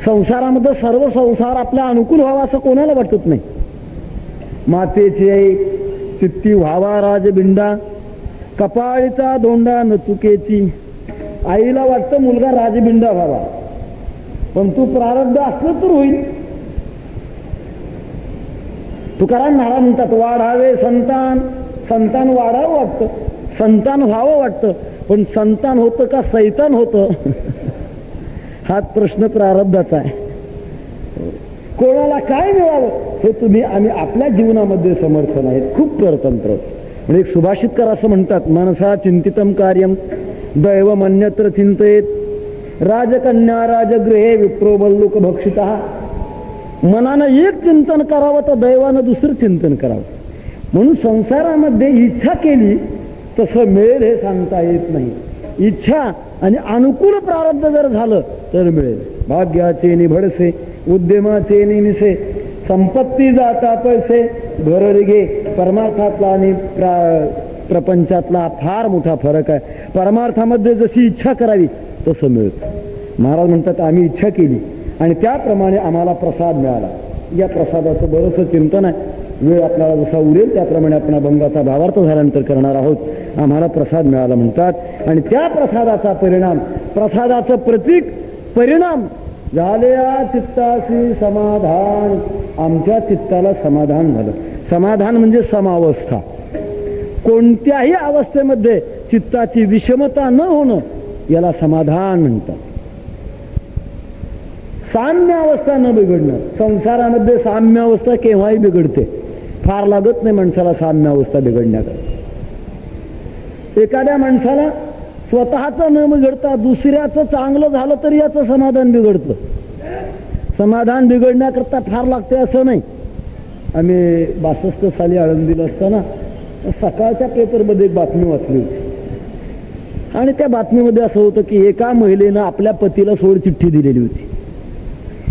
संसारामध्ये सर्व संसार आपल्या अनुकूल व्हावा असं कोणाला वाटत नाही. मातेची आई चित्ती व्हावा राजबिंडा, कपाळीचा धोंडा न चुकेची. आईला वाटतं मुलगा राजबिंडा व्हावा, पण तू प्रारब्ध असलं तर होईल. तुकाराम महाराज म्हणतात वाढावे संतान, संतान वाढावं वाटतं, संतान व्हावं वाटतं, पण संतान होतं का सैतान होतं हाच प्रश्न प्रारब्धाचा आहे. कोणाला काय मिळावं हे तुम्ही आम्ही आपल्या जीवनामध्ये समर्थ नाहीत. खूप परतंत्र. म्हणजे एक सुभाषितकार असं म्हणतात, मनसा चिंतितम कार्यम दैव मन्यत्र चिंतेत राजकन्या राजगृहे विप्रो बल्लुक भक्षिता. मनानं एक चिंतन करावं तर दैवानं दुसरं चिंतन करावं. म्हणून संसारामध्ये इच्छा केली तसं मिळेल हे सांगता येत नाही. इच्छा आणि अनुकूल प्रारब्ध जर झालं तर मिळेल. भाग्याचे निभडसे उद्यमाचे निमिसे संपत्ती जाता पैसे घर घे. परमार्थातला आणि प्रपंचातला फार मोठा फरक आहे. परमार्थामध्ये जशी इच्छा करावी तसं मिळतं. महाराज म्हणतात आम्ही इच्छा केली आणि त्याप्रमाणे आम्हाला प्रसाद मिळाला. या प्रसादाचं बरंचसं चिंतन आहे. वेळ आपल्याला जसा उरेल त्याप्रमाणे आपण अभंगाचा भावार्थ झाल्यानंतर करणार आहोत. आम्हाला प्रसाद मिळाला म्हणतात आणि त्या प्रसादाचा परिणाम, प्रसादाचं प्रतीक परिणाम झाले चित्ताशी समाधान. आमच्या चित्ताला समाधान झालं. समाधान म्हणजे समावस्था. कोणत्याही अवस्थेमध्ये चित्ताची विषमता न होणं याला समाधान म्हणतात. साम्य अवस्था न बिघडणं. संसारामध्ये साम्य अवस्था केव्हाही बिघडते. फार लागत नाही माणसाला साम्य अवस्था बिघडण्याकडे. एखाद्या माणसाला स्वतःचं न बिघडता दुसऱ्याचं चांगलं झालं तरी याचं समाधान बिघडतं. समाधान बिघडण्याकरता फार लागते असं नाही. आम्ही 62 साली आळंदीला असताना सकाळच्या पेपरमध्ये एक बातमी वाचली होती आणि त्या बातमीमध्ये असं होतं की एका महिलेनं आपल्या पतीला सोडचिठ्ठी दिलेली होती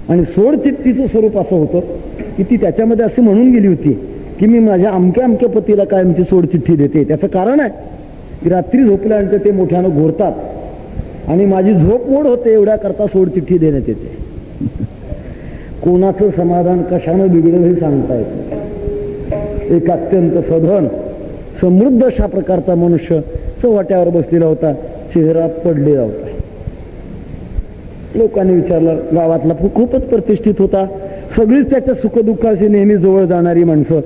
आणि सोडचिठ्ठीचं स्वरूप असं होतं की ती त्याच्यामध्ये असे म्हणून गेली होती की मी माझ्या अमक्या अमक्या पतीला कायमची सोडचिठ्ठी देते. त्याचं कारण आहे की रात्री झोपल्यानंतर ते मोठ्यानं घोरतात आणि माझी झोप मोड होते एवढ्या करता सोडचिठ्ठी देण्यात येते. कोणाचं समाधान कशानं बिघडेल हे सांगता येत. एक अत्यंत सधन समृद्ध अशा प्रकारचा मनुष्य चव्हाट्यावर बसलेला होता. चेहरा पडलेला होता. लोकांनी विचारलं. गावातला खूपच प्रतिष्ठित होता. सगळीच त्याच्या सुखदुःखाशी नेहमी जवळ जाणारी माणसं.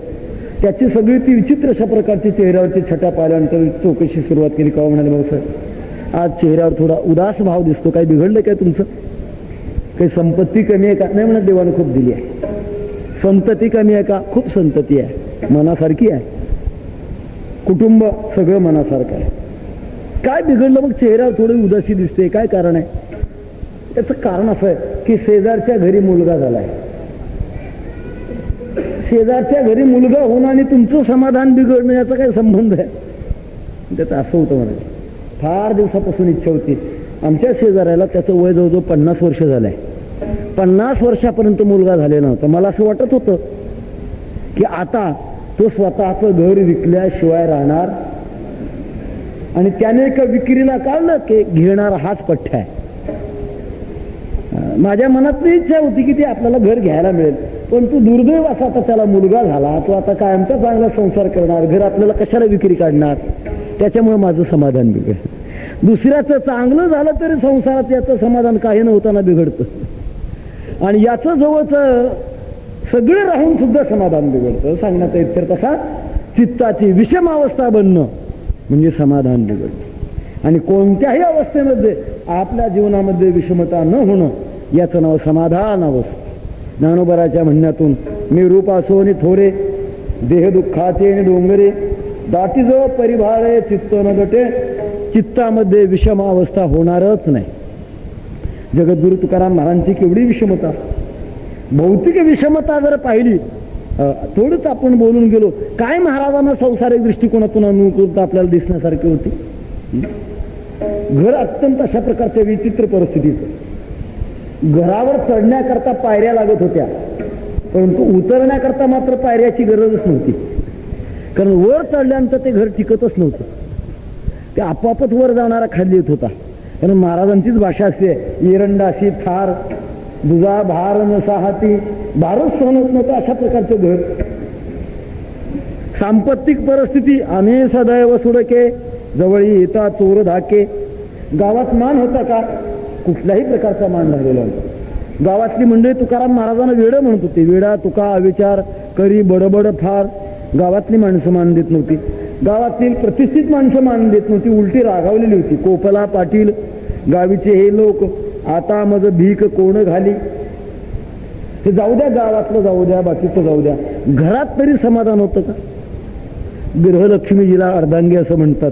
त्याची सगळी ती विचित्र अशा प्रकारची चेहऱ्यावरची छटा पाहिल्यानंतर चौकशी सुरुवात केली. का म्हणाले भाऊसाहेब आज चेहऱ्यावर थोडा उदास भाव दिसतो. काही बिघडलं काय तुमचं? काही संपत्ती कमी आहे का? नाही म्हणत देवानं खूप दिली आहे. संतती कमी आहे का? खूप संतती आहे. मनासारखी आहे. कुटुंब सगळं मनासारखं आहे. काय बिघडलं मग चेहऱ्यावर थोडी उदासी दिसते? काय कारण आहे? त्याचं कारण असं आहे की शेजारच्या घरी मुलगा झालाय. शेजारच्या घरी मुलगा होणं आणि तुमचं समाधान बिघडणं याचा काय संबंध आहे? त्याचं असं होतं म्हणाले. फार दिवसापासून इच्छा होती. आमच्या शेजाऱ्याला त्याचं वय जवळजवळ 50 वर्ष झालंय. 50 वर्षापर्यंत मुलगा झालेला नव्हता. मला असं वाटत होतं की आता तो स्वतःचं घर विकल्याशिवाय राहणार आणि त्याने एका विक्रीला काढलं की घेणार हाच पठ्ठा आहे. माझ्या मनात इच्छा होती की ते आपल्याला घर घ्यायला मिळेल. पण तू दुर्दैव असा आता त्याला मुलगा झाला. तो आता कायमचा चांगला संसार करणार. घर आपल्याला कशाला विक्री काढणार? त्याच्यामुळे माझं समाधान बिघडलं. दुसऱ्याचं चांगलं झालं तरी संसारात याचं समाधान काही नव्हताना बिघडतं आणि याचं जवळचं सगळे राहून सुद्धा समाधान बिघडतं. सांगण्यात येत तसा चित्ताची विषम अवस्था बनणं म्हणजे समाधान बिघडणं. आणि कोणत्याही अवस्थेमध्ये आपल्या जीवनामध्ये विषमता न होणं याचं नाव समाधान अवस्था. ज्ञानोबराच्या म्हणण्यातून मी रूप असो आणि थोरे देह दुःखाचे डोंगरे दाटी जो परिभाळे चित्त न गटे. चित्तामध्ये विषम अवस्था होणारच नाही. जगद्गुरु तुकाराम महाराजांची केवढी विषमता. भौतिक विषमता जर पाहिली थोडंच आपण बोलून गेलो. काय महाराजांना संसारिक दृष्टिकोनातून अनुकूलता आपल्याला दिसण्यासारखी होती. घर अत्यंत अशा प्रकारच्या विचित्र परिस्थितीचं. घरावर चढण्याकरता पायऱ्या लागत होत्या परंतु उतरण्याकरता मात्र पायऱ्याची गरजच नव्हती. कारण वर चढल्यानंतर ते घर टिकतच नव्हतं. ते आपोआपच वर जाणारा खाली येत होता. कारण महाराजांचीच भाषा अशी आहे. एरंडाशी थार दुजा भार नसाहाती. भारच सहन होत नव्हतं अशा प्रकारचं घर. सांपत्तिक परिस्थिती आम्ही सदैव सुडके जवळी येता चोर धाके. गावात मान होता का? कुठल्याही प्रकारचा मान झालेला होता. गावातली मंडळी तुकाराम महाराजांना वेड म्हणत होती. वेडा तुका अविचार करी बडबड फार. गावातली माणसं मान देत नव्हती. गावातील प्रतिष्ठित माणसं मान देत नव्हती. उलटी रागावलेली होती. कोपला पाटील गावीचे हे लोक आता मज भीक कोण घाली. हे जाऊ द्या, गावातलं जाऊ द्या, बाकीचं जाऊ द्या, घरात तरी समाधान होतं का? गृहलक्ष्मीजीला अर्धांगी असं म्हणतात.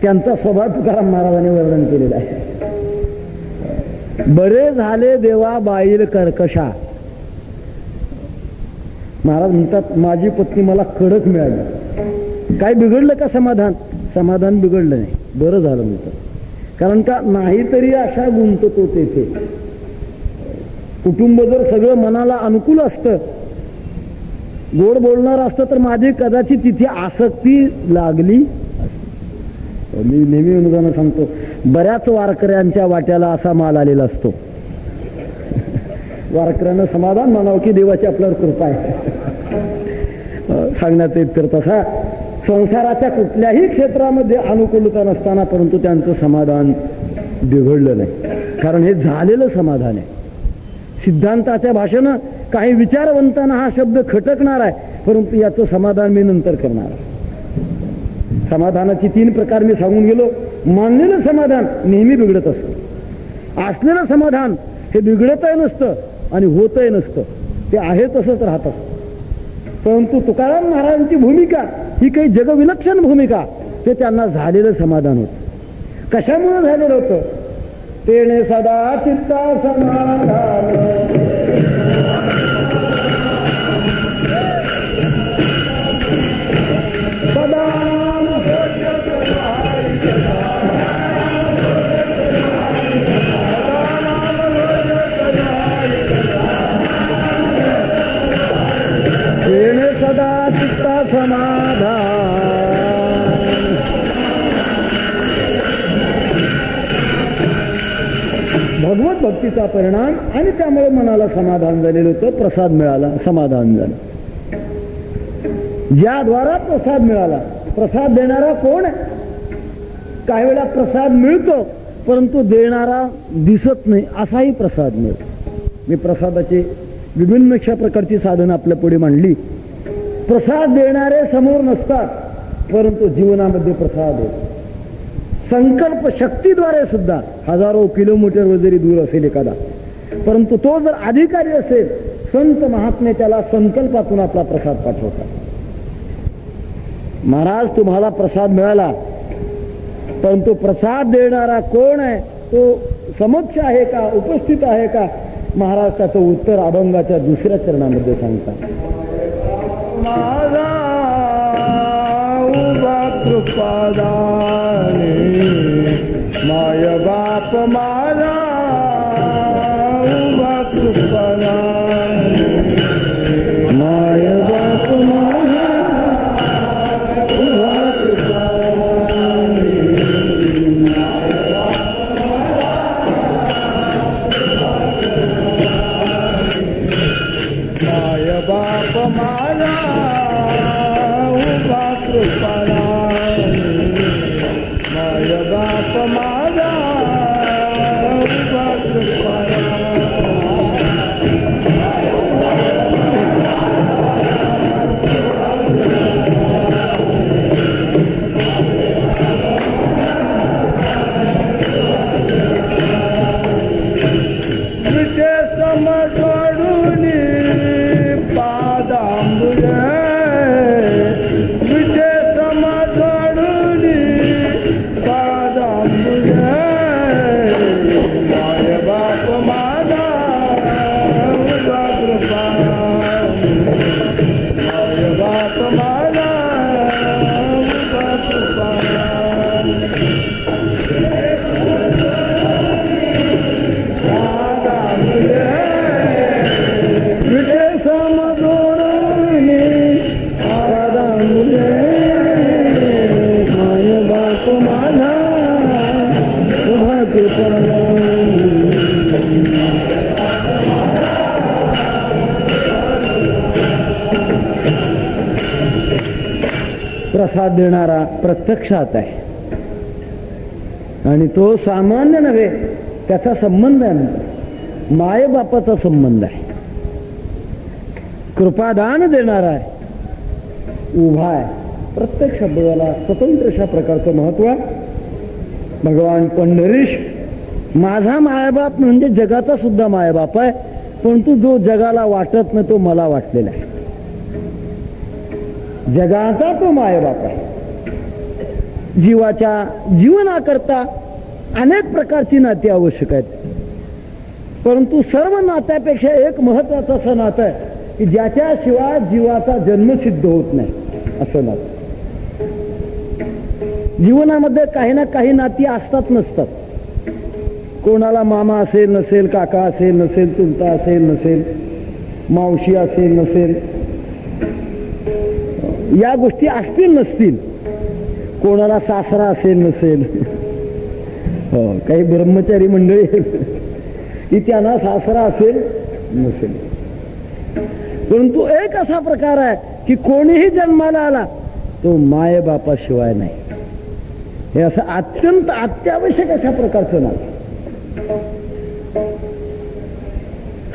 त्यांचा स्वभाव तुकाराम महाराजांनी वर्णन केलेला आहे. बरे झाले देवा बाईल कर्कशा. महाराज म्हणतात माझी पत्नी मला कडक मिळाली. काय बिघडलं का? समाधान. समाधान बिघडलं नाही, बरं झालं म्हणतात. कारण का नाहीतरी अशा गुंततो तेथे. कुटुंब जर सगळं मनाला अनुकूल असतं, गोड बोलणार असतं, तर माझी कदाचित तिथे आसक्ती लागली असती. मी नेहमी अनुदान सांगतो, बऱ्याच वारकऱ्यांच्या वाट्याला असा माल आलेला असतो. वारकऱ्यांना समाधान म्हणावं की देवाची आपल्यावर कृपा आहे. सांगण्याचा इतर तसा संसाराच्या कुठल्याही क्षेत्रामध्ये अनुकूलता नसताना परंतु त्यांचं समाधान बिघडलं नाही, कारण हे झालेलं समाधान आहे. सिद्धांताच्या भाषेनं काही विचारवंतांना हा शब्द खटकणार आहे, परंतु याचं समाधान मी नंतर करणार आहे. समाधानाची 3 प्रकार मी सांगून गेलो. मानलेलं समाधान नेहमी बिघडत असतं. असलेलं समाधान हे बिघडतही नसतं आणि होतही नसतं, ते आहे तसंच राहत असतं. परंतु तुकाराम महाराजांची भूमिका ही काही जगविलक्षण भूमिका, ते त्यांना झालेलं समाधान होतं. कशामुळे झालेलं होतं? तेने सदा चित्ता समाधान सदा तेने सदा चित्ता समाधान. भगवत भक्तीचा परिणाम आणि त्यामुळे मनाला समाधान झालेलं होतं. प्रसाद मिळाला, समाधान झालं. ज्याद्वारा प्रसाद मिळाला. प्रसाद देणारा कोण आहे? काही वेळा प्रसाद मिळतो परंतु देणारा दिसत नाही, असाही प्रसाद मिळतो. मी प्रसादाचे विभिन्न अशा प्रकारची साधनं आपल्या पुढे मांडली. प्रसाद देणारे समोर नसतात परंतु जीवनामध्ये प्रसाद होतो. संकल्प शक्तीद्वारे सुद्धा हजारो किलोमीटरवर जरी दूर असेल एखादा, परंतु तो जर अधिकारी असेल, संत महात्मे त्याला संकल्पातून आपला प्रसाद पाठवतात. महाराज तुम्हाला प्रसाद मिळाला, परंतु प्रसाद देणारा कोण आहे? तो समक्ष आहे का, उपस्थित आहे का? महाराज त्याचं उत्तर अभंगाच्या 2ऱ्या चरणामध्ये सांगतात. माझा उभा कृपादानी माय बाप माझा उभा कृपादानी माय बाप माझा उभा कृपादानी माय बाप माझा उभा कृपादानी माय बाप माझा उभा प्रसाद देणारा प्रत्यक्षात आहे आणि तो सामान्य नव्हे, त्याचा संबंध आहे, माय बापाचा संबंध आहे. कृपादान देणारा आहे, उभा आहे. प्रत्येक शब्दाला स्वतंत्र अशा प्रकारचं महत्व आहे. भगवान पंढरीश माझा मायबाप म्हणजे जगाचा सुद्धा मायबाप आहे, परंतु जो जगाला वाटत नाही तो मला वाटलेला आहे. जगाचा तो मायबाप आहे. जीवाच्या जीवनाकरता अनेक प्रकारची नाती आवश्यक आहेत, परंतु सर्व नात्यापेक्षा एक महत्वाचं असं नातं आहे की ज्याच्याशिवाय जीवाचा जन्म सिद्ध होत नाही. असं नातं जीवनामध्ये काही ना काही नाती असतात नसतात. कोणाला मामा असेल नसेल, काका असेल नसेल, चुलता असेल नसेल, मावशी असेल नसेल, या गोष्टी असतील नसतील. कोणाला सासरा असेल नसेल. काही ब्रह्मचारी मंडळी की त्यांना सासरा असेल नसेल. परंतु एक असा प्रकार आहे की कोणीही जन्माला आला तो माय बापाशिवाय नाही. हे असं अत्यंत अत्यावश्यक अशा प्रकारचं नातं.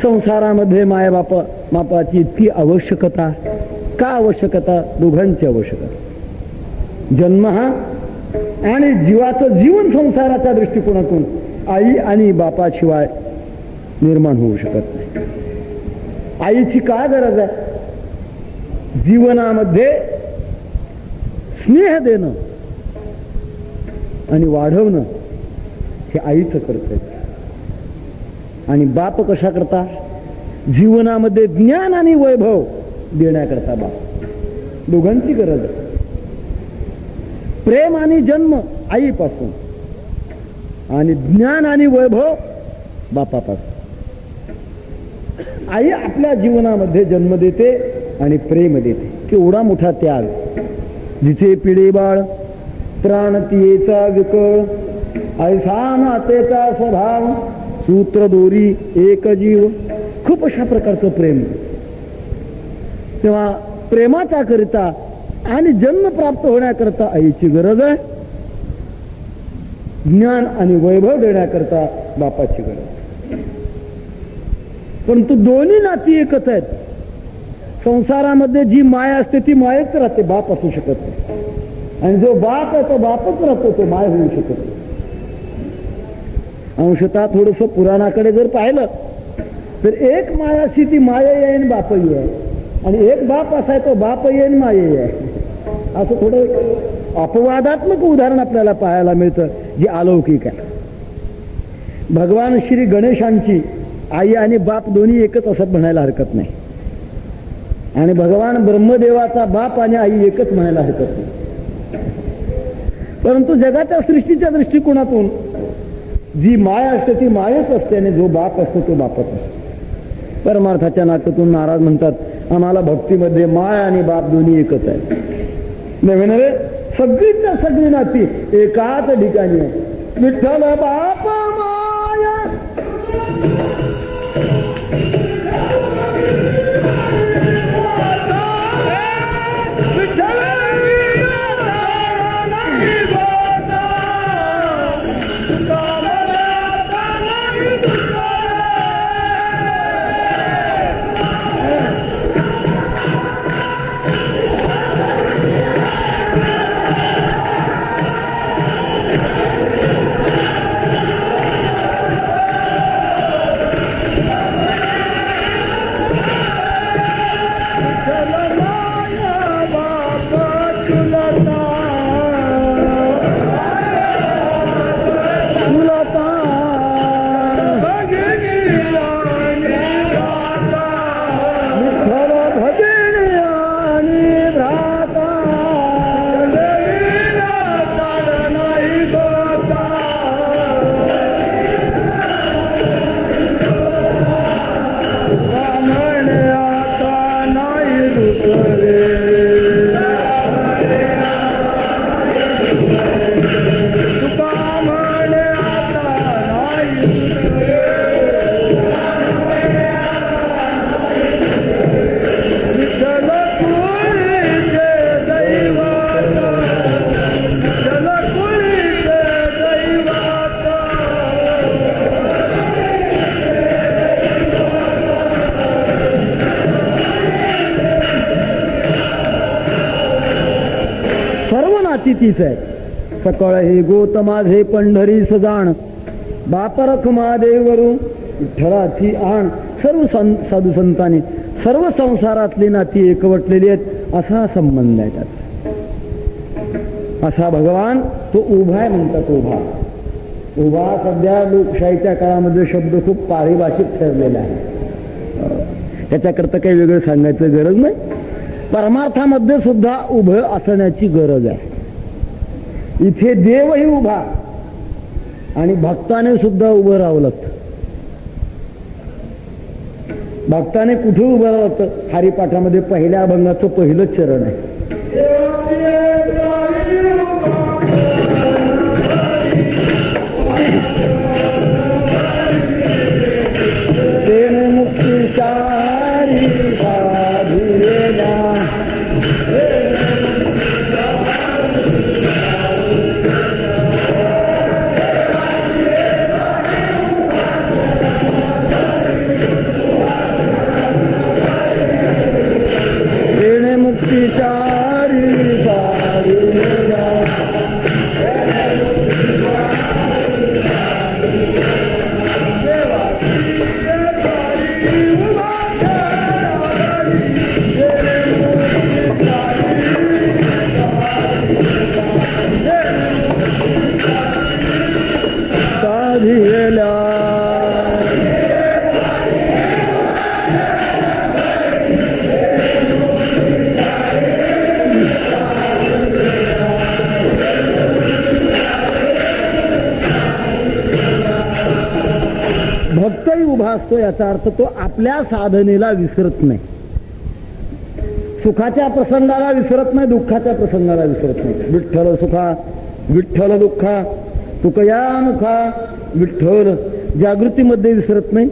संसारामध्ये मायबापाची इतकी आवश्यकता का? आवश्यकता दोघांची आवश्यकता. जन्म हा आणि जीवाचं जीवन संसाराच्या दृष्टिकोनातून आई आणि बापाशिवाय निर्माण होऊ शकत नाही. आईची काय गरज आहे? जीवनामध्ये स्नेह देणं आणि वाढवणं हे आईचं कर्तव्य. आणि बाप कशा करता? जीवनामध्ये ज्ञान आणि वैभव देण्याकरता बाप. दोघांची गरज आहे. प्रेम आणि जन्म आईपासून आणि ज्ञान आणि वैभव बापापासून. आई आपल्या जीवनामध्ये जन्म देते आणि प्रेम देते. केवढा मोठा त्याग. जिचे पिढे बाळ प्राण तियेचा विकळ, ऐसा नातेचा स्वभाव, सूत्र दोरी एक जीव. खूप अशा प्रकारचं प्रेम. तेव्हा प्रेमाचा करिता आणि जन्म प्राप्त होण्याकरता आईची गरज आहे. ज्ञान आणि वैभव देण्याकरता बापाची गरज आहे. परंतु दोन्ही नाती एकच आहेत. संसारामध्ये जी माय असते ती मायच राहते, बाप असू शकत नाही. आणि जो बाप आहे तो बापच राहतो, तो माय होऊ शकत नाही. अंशतः थोडस पुराणाकडे जर पाहिलं तर एक माय अशी ती माय येईन बापही आहे, आणि एक बाप असा आहे तो बाप येईन माये आहे. असं थोडं अपवादात्मक उदाहरण आपल्याला पाहायला मिळतं जे अलौकिक आहे. भगवान श्री गणेशांची आई आणि बाप दोन्ही एकच असं म्हणायला हरकत नाही. आणि भगवान ब्रह्मदेवाचा बाप आणि आई एकच म्हणायला हरकत नाही. परंतु जगाच्या सृष्टीच्या दृष्टिकोनातून जी माय असते ती मायच असते आणि जो बाप असतो तो बापच असतो. परमार्थाच्या नाट्यातून महाराज म्हणतात आम्हाला भक्तीमध्ये माय आणि बाप दोन्ही एकच आहे. नव्हे सगळीच्या सगळी नाती एकाच ठिकाणी आहे. विठ्ठल बाप माया तीच आहे. सकळ हे गोत माझे पंढरी सजाण, बापरख महादेववरून विठ्ठलाची आण. सर्व साधू संतांनी सर्व संसारातली नाती एकवटलेली आहेत, असा संबंध आहे त्याचा. असा भगवान तो उभा आहे म्हणतात. उभा सध्या लोकशाहीच्या काळामध्ये शब्द खूप पारिभाषिक ठरलेला आहे, त्याच्याकरता काही वेगळं सांगायचं गरज नाही. परमार्थामध्ये सुद्धा उभं असण्याची गरज आहे. इथे देवही उभा आणि भक्ताने सुद्धा उभं राहावं लागतं. भक्ताने कुठे उभं राहावं लागतं? हरिपाठामध्ये पहिल्या अभंगाचं पहिलं चरण आहे. भक्तही उभा असतो, याचा अर्थ तो आपल्या साधनेला विसरत नाही. सुखाच्या प्रसंगाला विसरत नाही, दुःखाच्या प्रसंगाला विसरत नाही. विठ्ठल सुखा विठ्ठल दुःखा तुकया मुखा. विठ्ठल जागृतीमध्ये विसरत नाही,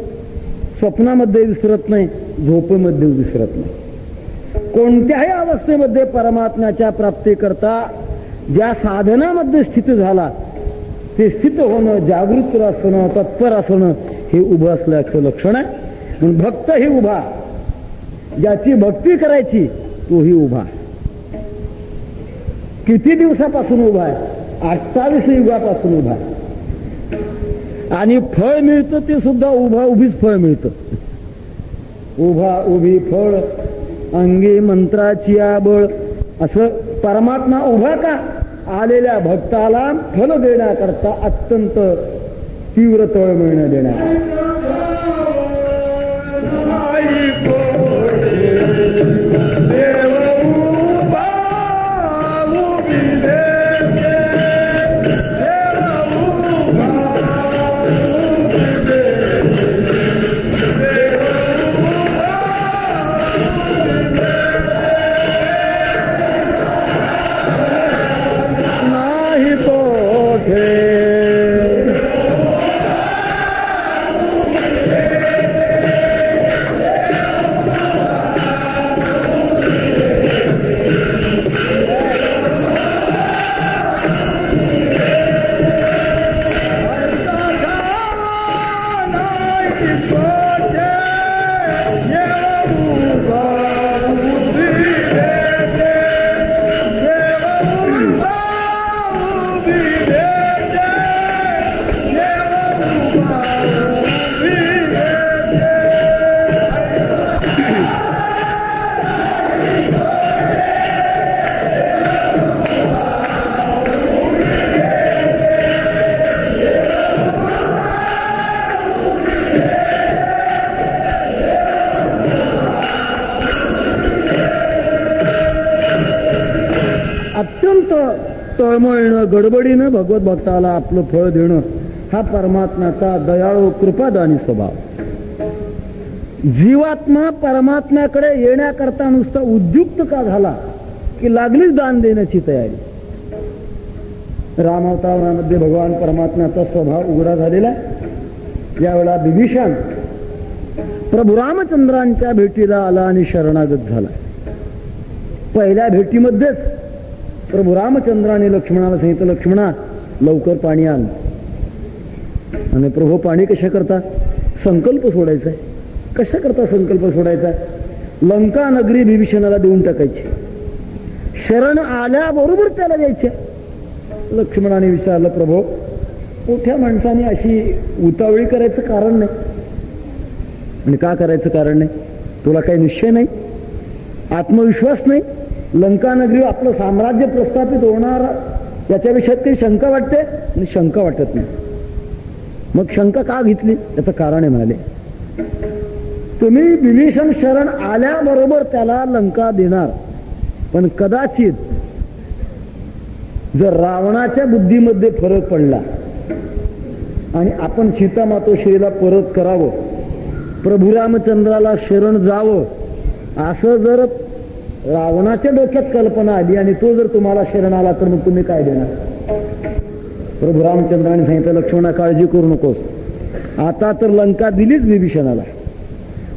स्वप्नामध्ये विसरत नाही, झोपेमध्ये विसरत नाही. कोणत्याही अवस्थेमध्ये परमात्म्याच्या प्राप्तीकरता ज्या साधनामध्ये स्थित झाला ते स्थित होणं, जागृत असणं, तत्पर असणं हे उभं असल्याचं लक्षण आहे. म्हणून भक्त ही उभा, ज्याची भक्ती करायची तोही उभा. किती दिवसापासून उभा आहे? 28 युगापासून उभा आहे. आणि फळ मिळतं ते सुद्धा उभा उभीच फळ मिळतं. उभा उभी फळ अंगी मंत्राची आबळ. असं परमात्मा उभा का? आलेल्या भक्ताला फल देण्याकरता अत्यंत तीव्र तळमळणं देणार. तळमळणं, गडबडीनं भगवत भक्ताला आपलं फळ देणं हा परमात्म्याचा दयाळू कृपादानी स्वभाव. जीवात्मा परमात्म्याकडे येण्याकरता नुसता उद्युक्त का झाला की लागलीच दान देण्याची तयारी. रामावतारामध्ये भगवान परमात्म्याचा स्वभाव उघडा झालेला. यावेळा विभीषण प्रभू रामचंद्रांच्या भेटीला आला आणि शरणागत झाला. पहिल्या भेटीमध्येच प्रभू रामचंद्राने लक्ष्मणाला सांगितलं, लक्ष्मणा लवकर पाणी आण. आणि प्रभू पाणी कशा करता? संकल्प सोडायचा आहे. कशा करता संकल्प सोडायचा? लंका नगरी विभीषणाला देऊन टाकायची. शरण आल्याबरोबर त्याला द्यायच्या. लक्ष्मणाने विचारलं, प्रभू मोठ्या माणसाने अशी उतावळी करायचं कारण नाही. आणि का करायचं कारण नाही? तुला काही निश्चय नाही, आत्मविश्वास नाही, लंका नगरी आपलं साम्राज्य प्रस्थापित होणार याच्या विषयात काही शंका वाटते? आणि शंका वाटत नाही. मग शंका का घेतली? त्याचं कारण आहे म्हणाले, तुम्ही विभीषण शरण आल्याबरोबर त्याला लंका देणार, पण कदाचित जर रावणाच्या बुद्धीमध्ये फरक पडला आणि आपण सीता मातोश्रीला परत करावं, प्रभू रामचंद्राला शरण जावं, असं जर रावणाच्या डोक्यात कल्पना आली आणि तो जर तुम्हाला शरण आला तर मग तुम्ही काय देणार? प्रभू रामचंद्राने सांगितलं, लक्ष्मणा काळजी करू नकोस, आता तर लंका दिलीच विभीषणाला,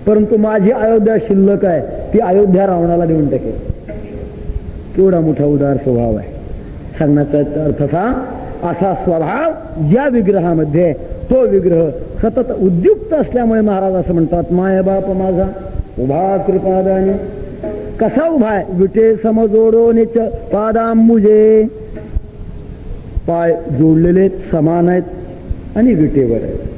परंतु माझी अयोध्या शिल्लक आहे, ती अयोध्या रावणाला देऊन टाकेल. केवढा मोठा उदार स्वभाव आहे. सांगण्याचा अर्थ असा स्वभाव ज्या विग्रहामध्ये, तो विग्रह सतत उद्युक्त असल्यामुळे महाराज असं म्हणतात, माय बाप माझा उभा कृपादाने. कसा उभा आहे? विटे समजोडोनिच पादांबुजे, पाय जोडलेले समान आहेत आणि विटेवर आहेत.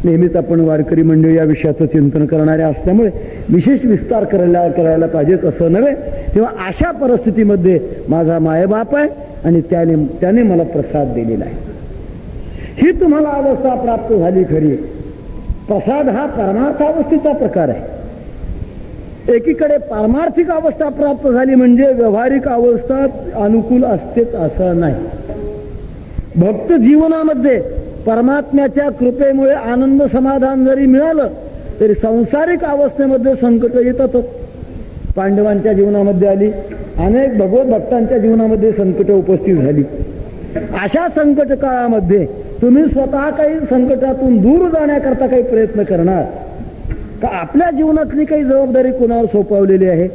नेहमीच आपण वारकरी मंडळी या विषयाचं चिंतन करणारे असल्यामुळे विशेष विस्तार करायला पाहिजेच असं नव्हे. तेव्हा अशा परिस्थितीमध्ये माझा मायबाप आहे आणि त्याने मला प्रसाद दिलेला आहे. ही तुम्हाला अवस्था प्राप्त झाली खरी. प्रसाद हा परमार्थावस्थेचा प्रकार आहे. एकीकडे पारमार्थिक अवस्था प्राप्त झाली म्हणजे व्यावहारिक अवस्था अनुकूल असतेच असं नाही. भक्त जीवनामध्ये परमात्म्याच्या कृपेमुळे आनंद समाधान जरी मिळालं तरी सांसारिक अवस्थेमध्ये संकट येतातच. पांडवांच्या जीवनामध्ये आली, अनेक भगवत भक्तांच्या जीवनामध्ये संकट उपस्थित झाली. अशा संकट काळामध्ये तुम्ही स्वतः काही संकटातून दूर जाण्याकरता काही प्रयत्न करणार का? आपल्या जीवनातली काही जबाबदारी कोणावर सोपवलेली आहे?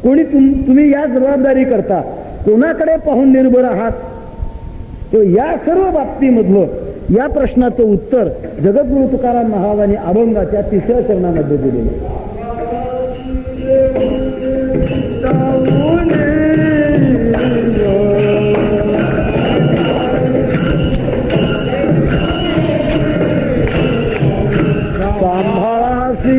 कोणी तुम्ही या जबाबदारी करता कोणाकडे पाहून निर्भर आहात? तो या सर्व बाबतीमधलं या प्रश्नाचं उत्तर जगद्गुरु तुकाराम महाराजांनी अभंगाच्या 3ऱ्या चरणामध्ये दिलेले. सांभाळासी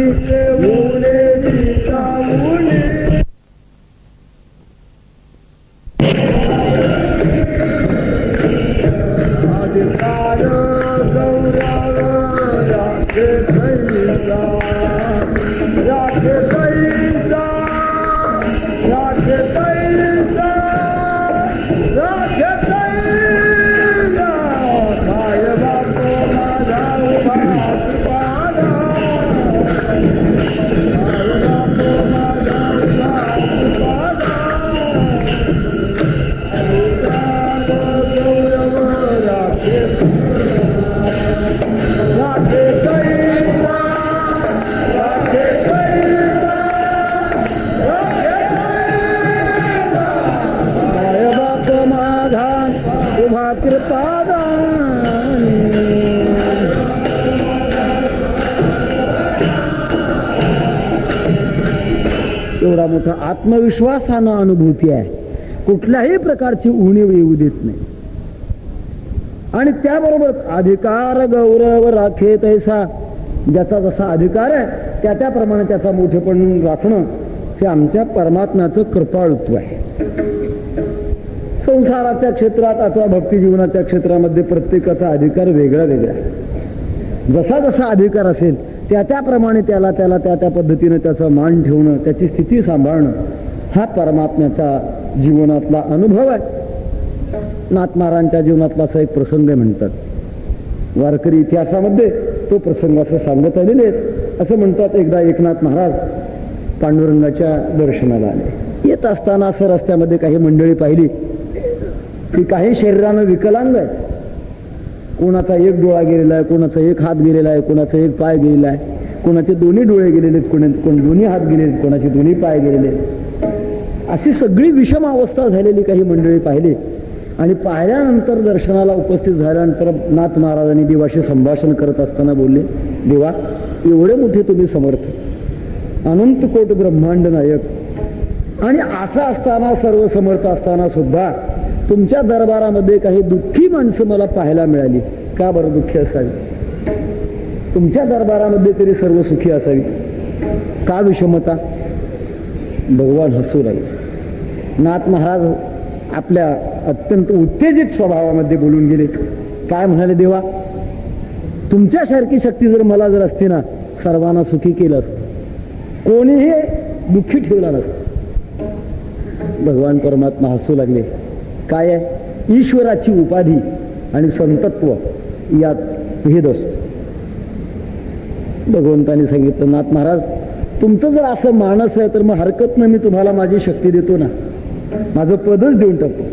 एवढा मोठा आत्मविश्वासानं अनुभूती आहे. कुठल्याही प्रकारची उणीव येऊ देत नाही. आणि त्याबरोबर अधिकार गौरव राखे तैसा, ज्याचा जसा अधिकार आहे त्याप्रमाणे त्याचा मोठेपण राखणं हे आमच्या परमात्म्याचं कृपाळुत्व आहे. संसाराच्या क्षेत्रात अथवा भक्ती जीवनाच्या क्षेत्रामध्ये प्रत्येकाचा अधिकार वेगळा वेगळा आहे. जसा जसा अधिकार असेल त्याप्रमाणे त्याला त्या पद्धतीने त्याचा मान ठेवणं, त्याची स्थिती सांभाळणं हा परमात्म्याचा जीवनातला अनुभव आहे. नाथ महाराजांच्या जीवनातला असा एक प्रसंग म्हणतात. वारकरी इतिहासामध्ये तो प्रसंग असं सांगत आलेले आहेत. असं म्हणतात, एकदा एकनाथ महाराज पांडुरंगाच्या दर्शनाला आले. येत असताना असं रस्त्यामध्ये काही मंडळी पाहिली की काही शरीरानं विकलांग आहे. कोणाचा एक डोळा गेलेला आहे, कोणाचा एक हात गेलेला आहे, कोणाचा एक पाय गेलेला आहे, कोणाचे दोन्ही डोळे गेलेले आहेत, कोण दोन्ही हात गेलेले, कोणाचे दोन्ही पाय गेलेले. अशी सगळी विषम अवस्था झालेली काही मंडळी पाहिली. आणि पाहिल्यानंतर दर्शनाला उपस्थित झाल्यानंतर नाथ महाराजांनी देवाशी संभाषण करत असताना बोलले, देवा एवढे मोठे तुम्ही समर्थ, अनंत कोट ब्रह्मांड नायक, आणि असं असताना सर्व समर्थ असताना सुद्धा तुमच्या दरबारामध्ये काही दुःखी माणसं मला पाहायला मिळाली. का बरं दुःखी असावी? तुमच्या दरबारामध्ये तरी सर्व सुखी असावी, का विषमता? भगवान हसू लागले. नाथ महाराज आपल्या अत्यंत उत्तेजित स्वभावामध्ये बोलून गेले. काय म्हणाले? देवा, तुमच्यासारखी शक्ती जर मला जर असती ना, सर्वांना सुखी केलं असतं, कोणीही दुःखी ठेवला नसतं. भगवान परमात्मा हसू लागले. काय आहे? ईश्वराची उपाधी आणि संतत्व यात भेद असतो. भगवंतांनी सांगितलं, नाथ महाराज, तुमचं जर असं मानस आहे तर मग हरकत नाही, मी तुम्हाला माझी शक्ती देतो ना, माझं पदच देऊन टाकतो.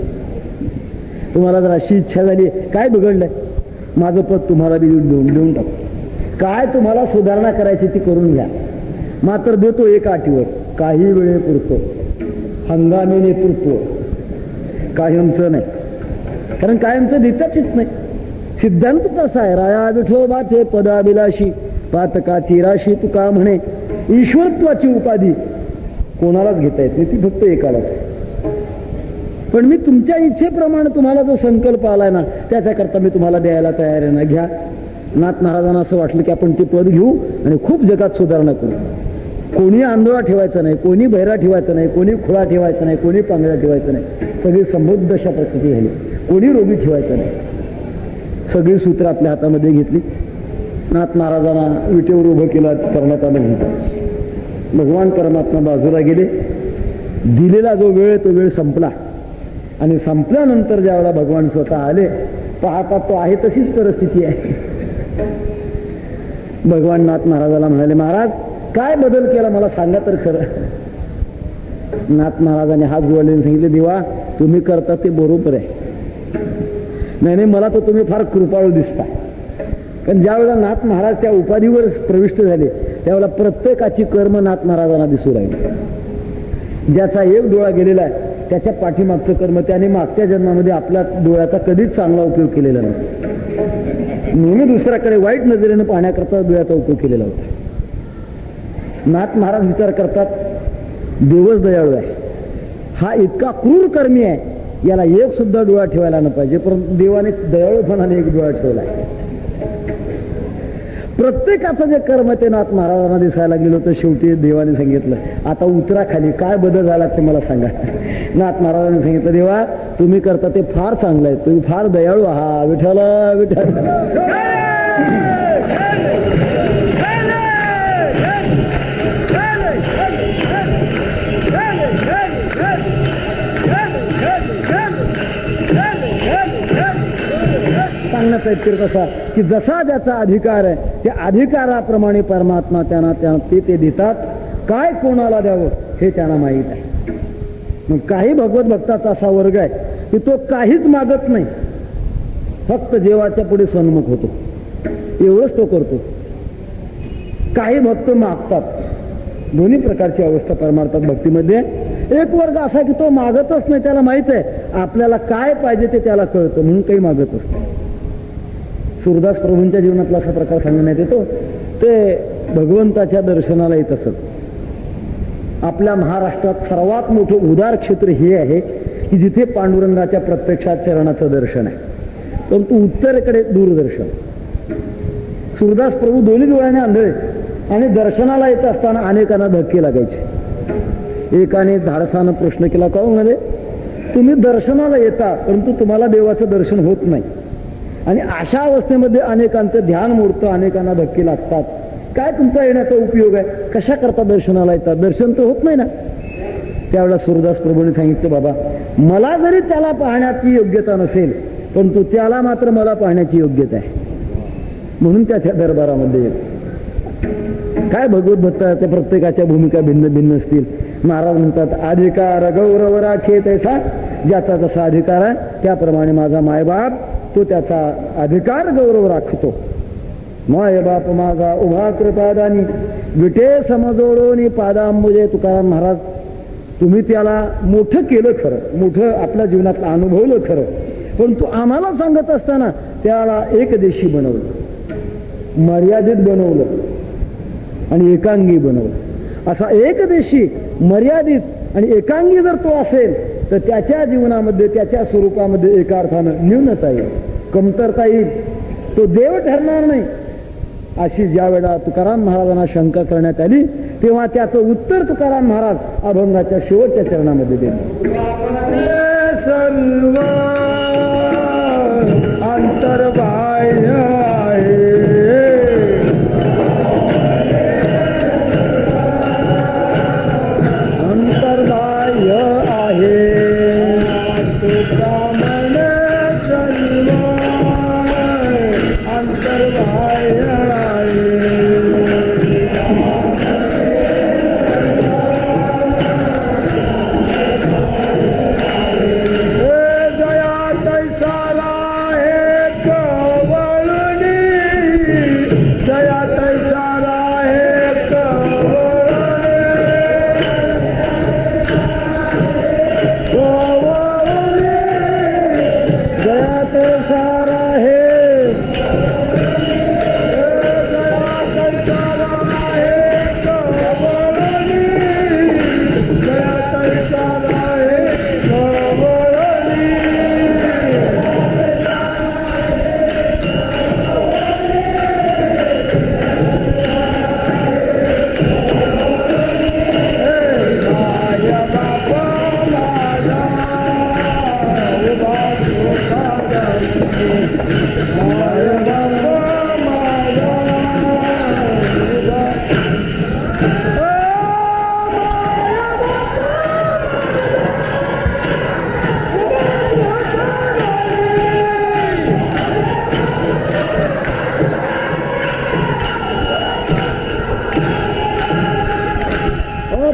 तुम्हाला जर अशी इच्छा झाली, काय बिघडलंय? माझं पद तुम्हाला बी देऊन टाकतो. काय तुम्हाला सुधारणा करायची ती करून घ्या, मात्र देतो एक अटीवर, काही वेळेपुरतो, हंगामी नेतृत्व, कायमचं नाही. कारण कायमचं देताच येत नाही. सिद्धांत कसा आहे? राया विठोबाचे पदाभिलाशी पातकाची राशी, तुका म्हणे ईश्वरत्वाची उपाधी कोणालाच घेता येत नाही, ती फक्त एकालाच आहे. पण मी तुमच्या इच्छेप्रमाणे तुम्हाला जो संकल्प आलाय ना, त्याच्याकरता मी तुम्हाला द्यायला तयार आहे ना, घ्या. नाथ महाराजांना असं वाटलं की आपण ते पद घेऊ आणि खूप जगात सुधारणा करू. कोणी आंधळा ठेवायचं नाही, कोणी बहिरा ठेवायचं नाही, कोणी खुळा ठेवायचा नाही, कोणी पांगळा ठेवायचं नाही, सगळी समृद्ध अशा प्रकृती झाली. कोणी रोगी ठेवायचं नाही. सगळी सूत्र आपल्या हातामध्ये घेतली. नाथ महाराजांना विटेवर उभं केलं, करण्यात आलं. म्हणतात भगवान परमात्मा बाजूला गेले. दिलेला जो वेळ तो वेळ संपला आणि संपल्यानंतर ज्या वेळेला भगवान स्वतः आले, पाहता तो आहे तशीच परिस्थिती आहे. भगवान नाथ महाराजाला म्हणाले, महाराज काय बदल केला मला सांगा तर खरं. नाथ महाराजांनी हात जोडले सांगितले, देवा तुम्ही करता ते बरोबर आहे. नाही मला तर तुम्ही फार कृपाळू दिसता. कारण ज्या वेळेला नाथ महाराज त्या उपाधीवर प्रविष्ट झाले, त्यावेळेला प्रत्येकाची कर्म नाथ महाराजांना दिसू लागली. ज्याचा एक डोळा गेलेला आहे त्याच्या पाठीमागचं कर्म त्याने मागच्या जन्मामध्ये आपल्या डोळ्याचा कधीच चांगला उपयोग केलेला नाही. नेहमी दुसऱ्याकडे वाईट नजरेने पाहण्याकरता डोळ्याचा उपयोग केलेला होता. नाथ महाराज विचार करतात, देवच दयाळू आहे, हा इतका क्रूर कर्मी आहे, याला एक सुद्धा डोळा ठेवायला न पाहिजे, परंतु देवाने दयाळूपणाने एक डोळा ठेवला आहे. प्रत्येकाचं जे कर्म ते नाथ महाराजांना दिसायला गेलो, तर शेवटी देवाने सांगितलं, आता उतरा खाली, काय बदल झाला ते मला सांगा. नाथ महाराजांनी सांगितलं, देवा तुम्ही करता ते फार चांगलं आहे, तुम्ही फार दयाळू आहात. विठ्ठल विठ्ठल. सांगण्याचा एक कसा की जसा ज्याचा अधिकार आहे त्या अधिकाराप्रमाणे परमात्मा त्यांना ते देतात. काय कोणाला द्यावं हे त्यांना माहीत आहे. मग काही भगवत भक्ताचा असा वर्ग आहे की तो काहीच मागत नाही, फक्त देवाच्या पुढे सन्मुख होतो, एवढंच तो करतो. काही भक्त मागतात. दोन्ही प्रकारची अवस्था परमार्थात भक्तीमध्ये. एक वर्ग असा की तो मागतच नाही, त्याला माहित आहे आपल्याला काय पाहिजे ते त्याला कळतं, म्हणून काही मागतच नाही. सूरदास प्रभूंच्या जीवनातला असा प्रकार सांगण्यात येतो. ते भगवंताच्या दर्शनाला येत असत. आपल्या महाराष्ट्रात सर्वात मोठं उदार क्षेत्र हे आहे की जिथे पांडुरंगाच्या प्रत्यक्षात चरणाचं दर्शन आहे, परंतु उत्तरेकडे दूरदर्शन. सूरदास प्रभू दोन्ही डोळ्याने आंधळे आणि दर्शनाला येत असताना अनेकांना धक्के लागायचे. एकाने धाडसानं प्रश्न केला, का म्हणाले तुम्ही दर्शनाला येता परंतु तुम्हाला देवाचं दर्शन होत नाही, आणि अशा अवस्थेमध्ये अनेकांचं ध्यान मोडतं, अनेकांना धक्के लागतात, काय तुमचा येण्याचा उपयोग आहे? कशा करता दर्शनाला येतात? दर्शन तर होत नाही ना. त्यावेळेला सूरदास प्रभूने सांगितलं, बाबा मला जरी त्याला पाहण्याची योग्यता नसेल, परंतु त्याला मात्र मला पाहण्याची योग्यता आहे, म्हणून त्याच्या दरबारामध्ये येतो. काय भगवत भक्ताच्या प्रत्येकाच्या भूमिका भिन्न भिन्न असतील. महाराज म्हणतात, अधिकार गौरव राखे तैसा, ज्याचा जसा अधिकार आहे त्याप्रमाणे माझा मायबाप तो त्याचा अधिकार गौरव राखतो. मायबाप माझा उभा कृपादानी विटे समजोडोनी पादांबुजे. तुकाराम महाराज, तुम्ही त्याला मोठं केलं खरं, मोठं आपल्या जीवनात अनुभवलं खरं, परंतु आम्हाला सांगत असताना त्याला एकदेशी बनवलं, मर्यादित बनवलं आणि एकांगी बनवलं. असा एकदेशी, मर्यादित आणि एकांगी जर तो असेल तर त्याच्या जीवनामध्ये त्याच्या स्वरूपामध्ये एका अर्थानं न्यूनता येईल, कमतरता येईल, तो देव ठरणार नाही. अशी ज्या वेळा तुकाराम महाराजांना शंका करण्यात आली तेव्हा त्याचं उत्तर तुकाराम महाराज अभंगाच्या शेवटच्या चरणामध्ये देतात. सर्व अंतर्बाह्य आहे, अंतर्बाह्य आहे, तुकामने सर्व अंतर्बाह्य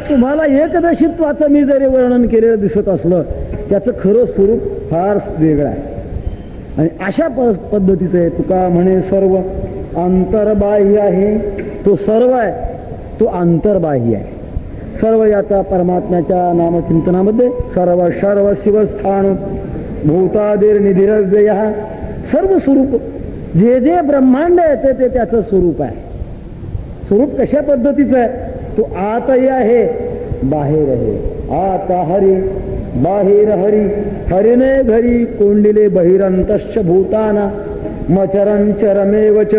तुम्हाला एकदशित्वाचं मी जरी वर्णन केलेलं दिसत असलं त्याचं खरं स्वरूप फार वेगळं आहे. आणि अशा पद्धतीचं आहे. तुका म्हणे सर्व अंतर्बाह्य आहे, तो सर्व आहे तो अंतर्बाह्य आहे. सर्व याचा परमात्म्याच्या नामचिंतनामध्ये सर्व सर्व शिवस्थान भूतादिर निधिरव्यय, सर्व स्वरूप जे जे ब्रह्मांड येते ते त्याचं स्वरूप आहे. स्वरूप कशा पद्धतीचं आहे? तो आतही आहे बाहेर आहे. आता हरी बाहेर हरी, हरिने घरी कोंडिले बहिरंतश्च भूताना मचरंचरमेवच.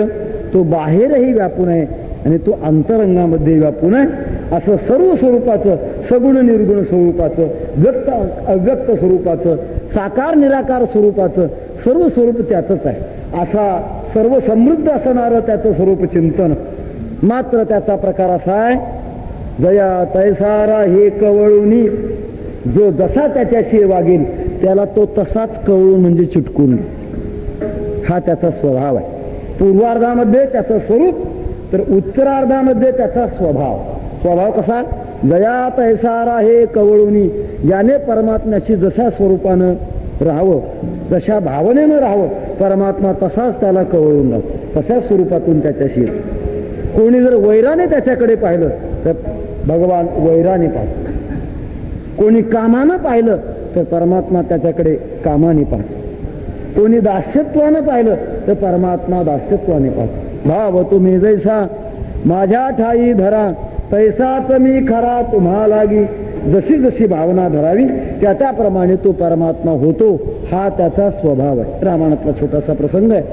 तो बाहेरही व्यापून आहे आणि तो अंतरंगामध्ये व्यापून आहे. असं सर्व स्वरूपाचं, सगुण निर्गुण स्वरूपाचं, व्यक्त अव्यक्त स्वरूपाचं, साकार निराकार स्वरूपाचं सर्व स्वरूप त्याचंच आहे. असा सर्व समृद्ध असणारं त्याचं स्वरूप चिंतन. मात्र त्याचा प्रकार असा आहे, जया तैसारा हे कवळूनी, जो जसा त्याच्याशी वागेल त्याला तो तसाच कवळून म्हणजे चिटकून, हा त्याचा स्वभाव आहे. पूर्वार्धामध्ये त्याचं स्वरूप, तर उत्तरार्धामध्ये त्याचा स्वभाव. स्वभाव कसा? जया तैसारा हे कवळूनी, ज्याने परमात्म्याशी जशा स्वरूपानं राहावं, जशा भावनेनं राहावं, परमात्मा तसाच त्याला कवळून राहतो, तशा स्वरूपातून त्याच्याशी. कोणी जर वैराने त्याच्याकडे पाहिलं तर भगवान वैराने पाहतो. कोणी कामानं पाहिलं तर परमात्मा त्याच्याकडे कामाने पाहतो. कोणी दास्यत्वानं पाहिलं तर परमात्मा दास्यत्वाने पाहतो. भाव तुम्ही जैसा माझ्या ठाई धरा, तैसाच मी खरा तुम्हा लागी. जशी जशी भावना धरावी त्या त्याप्रमाणे तो परमात्मा होतो, हा त्याचा स्वभाव आहे. रामायणातला छोटासा प्रसंग आहे.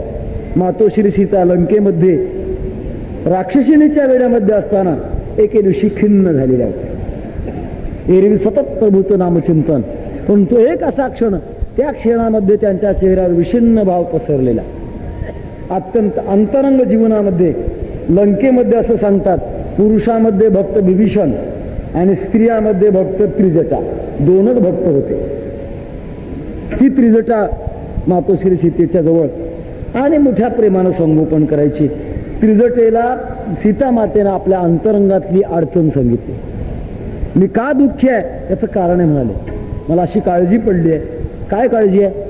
मातोश्री सीता लंकेमध्ये राक्षसिणीच्या वेड्यामध्ये असताना एके दिवशी खिन्न झालेल्या होत्या. एरवी सतत प्रभूचं नामचिंतन, पण तो एक असा क्षण, त्या क्षणामध्ये त्यांच्या चेहऱ्यावर विषण्ण भाव पसरलेला. अत्यंत अंतरंग जीवनामध्ये लंकेमध्ये असं सांगतात, पुरुषामध्ये भक्त विभीषण आणि स्त्रियामध्ये भक्त त्रिजटा, दोनच भक्त होते. ती त्रिजटा मातोश्री सीतेच्या जवळ आणि मोठ्या प्रेमानं संगोपन करायची. त्रिजटेला सीता मातेनं आपल्या अंतरंगातली अडचण सांगितली. मी का दुःखी आहे याचं कारण आहे म्हणाले. मला अशी काळजी पडली आहे. काय काळजी आहे?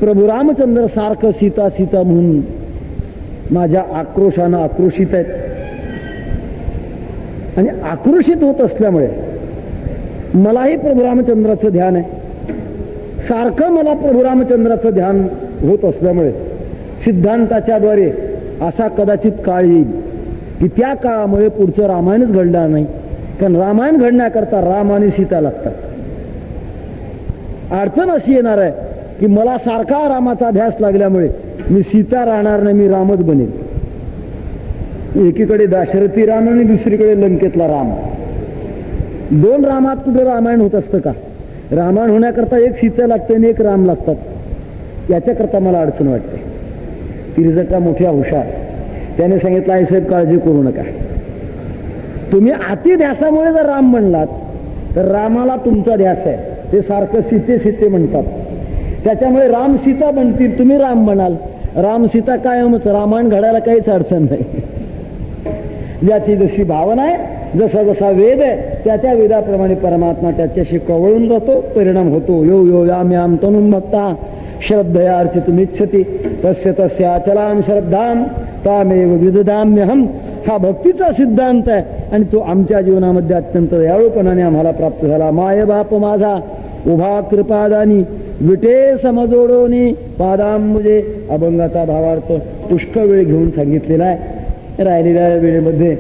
प्रभू रामचंद्र सारखं सीता सीता म्हणून माझ्या आक्रोशानं आक्रोशित आहेत, आणि आक्रोशित होत असल्यामुळे मलाही प्रभू रामचंद्राचं ध्यान आहे. सारखं मला प्रभू रामचंद्राचं ध्यान होत असल्यामुळे सिद्धांताच्या द्वारे असा कदाचित काळ येईल की त्या काळामुळे पुढचं रामायणच घडणार नाही. कारण रामायण घडण्याकरता राम आणि सीता लागतात. अडचण अशी येणार आहे की मला सारखा रामाचा ध्यास लागल्यामुळे मी सीता राहणार नाही, मी रामच बनेल. एकीकडे दाशरथी राम आणि दुसरीकडे लंकेतला राम. दोन रामात कुठे रामायण होत असतं का? रामायण होण्याकरता एक सीता लागते आणि एक राम लागतात. याच्याकरता मला अडचण वाटते. तिरजटा मोठ्या हुशार, त्याने सांगितलं आई साहेब काळजी करू नका, तुम्ही अति ध्यासामुळे जर राम म्हणलात तर रामाला तुमचा ध्यास आहे, ते सारखं सीते सीते म्हणतात, त्याच्यामुळे राम सीता बनतील, तुम्ही राम म्हणाल. राम सीता कायमच, रामायण घडायला काहीच अडचण नाही. ज्याची जशी भावना आहे, जसा जसा वेद आहे त्या त्या वेदाप्रमाणे परमात्मा त्याच्याशी कवळून जातो, परिणाम होतो. यो यो याम याम तनुम भक्ता श्रद्धया अर्चितुमिच्छति तस्य तस्य अचलां श्रद्धां तामेव विदधाम्यहम. हा भक्तीचा सिद्धांत आहे आणि तो आमच्या जीवनामध्ये अत्यंत दयाळूपणाने आम्हाला प्राप्त झाला. माय बाप माझा उभा कृपादानी विटे समजोडोनी पादांबुजे. अभंगाचा भावार्थ पुष्कळ वेळ घेऊन सांगितलेला आहे. राहिलेल्या वेळेमध्ये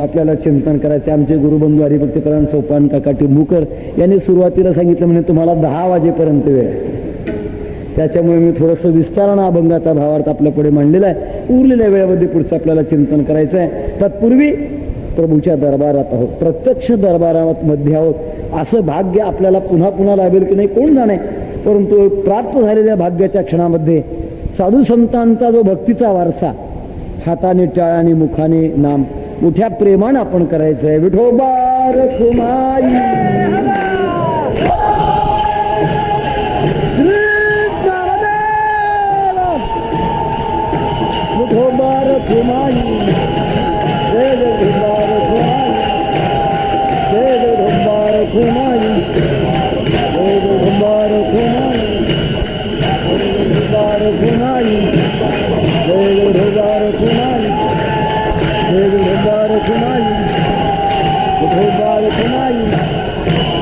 आपल्याला चिंतन करायचे. आमचे गुरुबंधू हरिभक्तीपरायण सोपान काका टिंबूकर यांनी सुरुवातीला सांगितलं म्हणजे तुम्हाला 10 वाजेपर्यंत वेळ आहे. त्याच्यामुळे मी थोडंसं विस्तारानं अभंगाचा भावार्थ आपल्या पुढे मांडलेला आहे. उरलेल्या वेळेमध्ये पुढचं आपल्याला चिंतन करायचं आहे. तत्पूर्वी प्रभूच्या दरबारात आहोत, प्रत्यक्ष दरबारात मध्ये आहोत. असं भाग्य आपल्याला पुन्हा पुन्हा लाभेल की नाही कोण जाणे, परंतु प्राप्त झालेल्या भाग्याच्या क्षणामध्ये साधू संतांचा जो भक्तीचा वारसा हाताने टाळाने मुखाने नाम मोठ्या प्रेमानं आपण करायचं आहे. विठोबा रखुमाई विठोबा रखुमाई जय जय विठोबा रखुमाई जय जय विठोबा रखुमाई जय जय विठोबा रखुमाई जय जय विठोबा रखुमाई जय जय विठोबा रखुमाई जय जय विठोबा रखुमाई विठोबा रखुमाई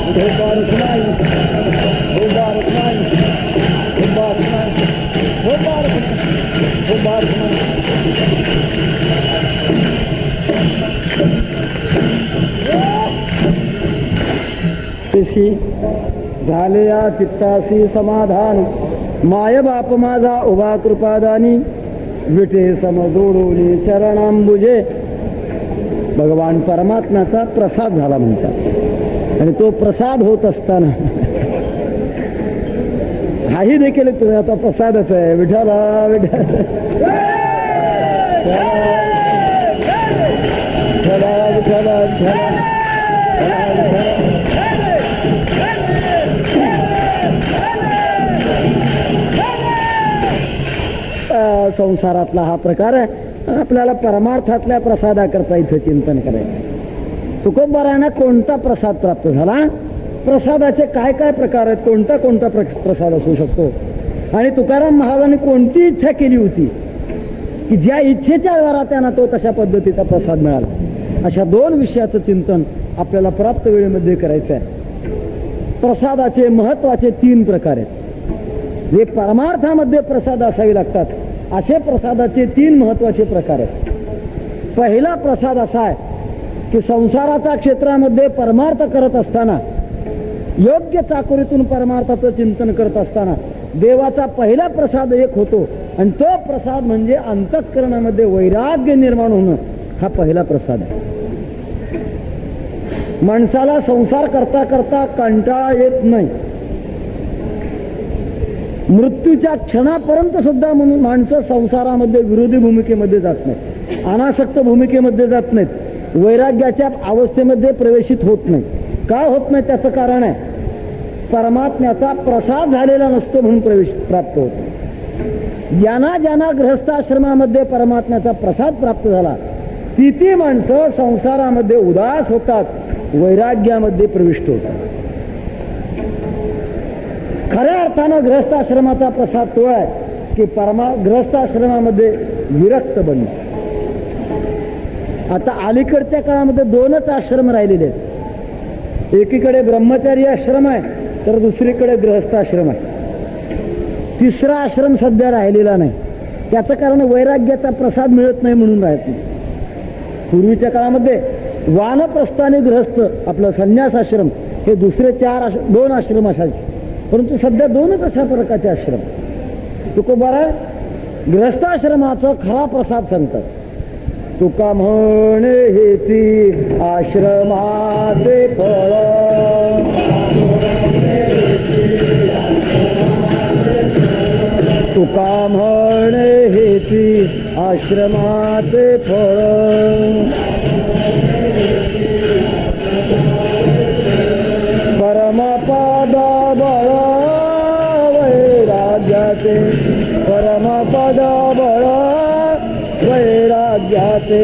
विठोबा रखुमाई विठोबा रखुमाई विठोबा रखुमाई विठोबा रखुमाई. झाले या चित्तासी समाधान माय बाप माझा उभा कृपादानी विटे समजोडोनी चरणांबुजे. भगवान परमात्म्याचा प्रसाद झाला म्हणतात आणि तो प्रसाद होत असताना हाही देखील आता प्रसादच आहे. विठ्ठला विठ्ठला विठ्ठला विठ्ठला संसारातला हा प्रकार आहे. आपल्याला परमार्थातल्या प्रसादाकरता इथं चिंतन करायचं. तुकोबारांना कोणता प्रसाद प्राप्त झाला, प्रसादाचे काय काय प्रकार आहेत, कोणता कोणता प्रसाद असू शकतो आणि तुकाराम महाराजांनी कोणती इच्छा केली होती की ज्या इच्छेच्या द्वारा त्यांना तो तशा पद्धतीचा प्रसाद मिळाला. अशा 2 विषयाचं चिंतन आपल्याला प्राप्त वेळेमध्ये करायचं आहे. प्रसादाचे महत्वाचे 3 प्रकार आहेत. जे परमार्थामध्ये प्रसाद असावे लागतात असे प्रसादाचे 3 महत्वाचे प्रकार आहेत. पहिला प्रसाद असा आहे की संसाराच्या क्षेत्रामध्ये परमार्थ करत असताना, योग्य चाकोरीतून परमार्थाचं चिंतन करत असताना देवाचा पहिला प्रसाद एक होतो आणि तो प्रसाद म्हणजे अंतःकरणामध्ये वैराग्य निर्माण होणं. हा पहिला प्रसाद आहे. माणसाला संसार करता करता कंटाळा येत नाही. मृत्यूच्या क्षणापर्यंत सुद्धा माणसं संसारामध्ये विरोधी भूमिकेमध्ये जात नाहीत, अनासक्त भूमिकेमध्ये जात नाहीत, वैराग्याच्या अवस्थेमध्ये प्रवेशित होत नाही. का होत नाही त्याचं कारण आहे परमात्म्याचा प्रसाद झालेला नसतो म्हणून प्रवेश प्राप्त होतो. ज्यांना ज्यांना गृहस्थाश्रमामध्ये परमात्म्याचा प्रसाद प्राप्त झाला ती माणसं संसारामध्ये उदास होतात, वैराग्यामध्ये प्रविष्ट होतात. खऱ्या अर्थानं गृहस्थाश्रमाचा प्रसाद तो आहे की गृहस्थाश्रमामध्ये विरक्त बनणं. आता अलीकडच्या काळामध्ये 2च आश्रम राहिलेले आहेत. एकीकडे ब्रह्मचारी आश्रम आहे तर दुसरीकडे गृहस्थाश्रम आहे. तिसरा आश्रम सध्या राहिलेला नाही. त्याचं कारण वैराग्याचा प्रसाद मिळत नाही म्हणून राहत नाही. पूर्वीच्या काळामध्ये वानप्रस्थ आणि गृहस्थ आपलं संन्यास आश्रम हे दुसरे 2 आश्रम असायचे. परंतु सध्या दोनच अशा प्रकारचे आश्रम. तुकोबारा गृहस्थाश्रमाचा खरा प्रसाद सांगतात. तुका म्हणे हेची आश्रमाचे फळ, तुका म्हणे हेची आश्रमाचे फळ, परमपद बळ वैराग्याचे, परमपद बळ वैराग्याचे.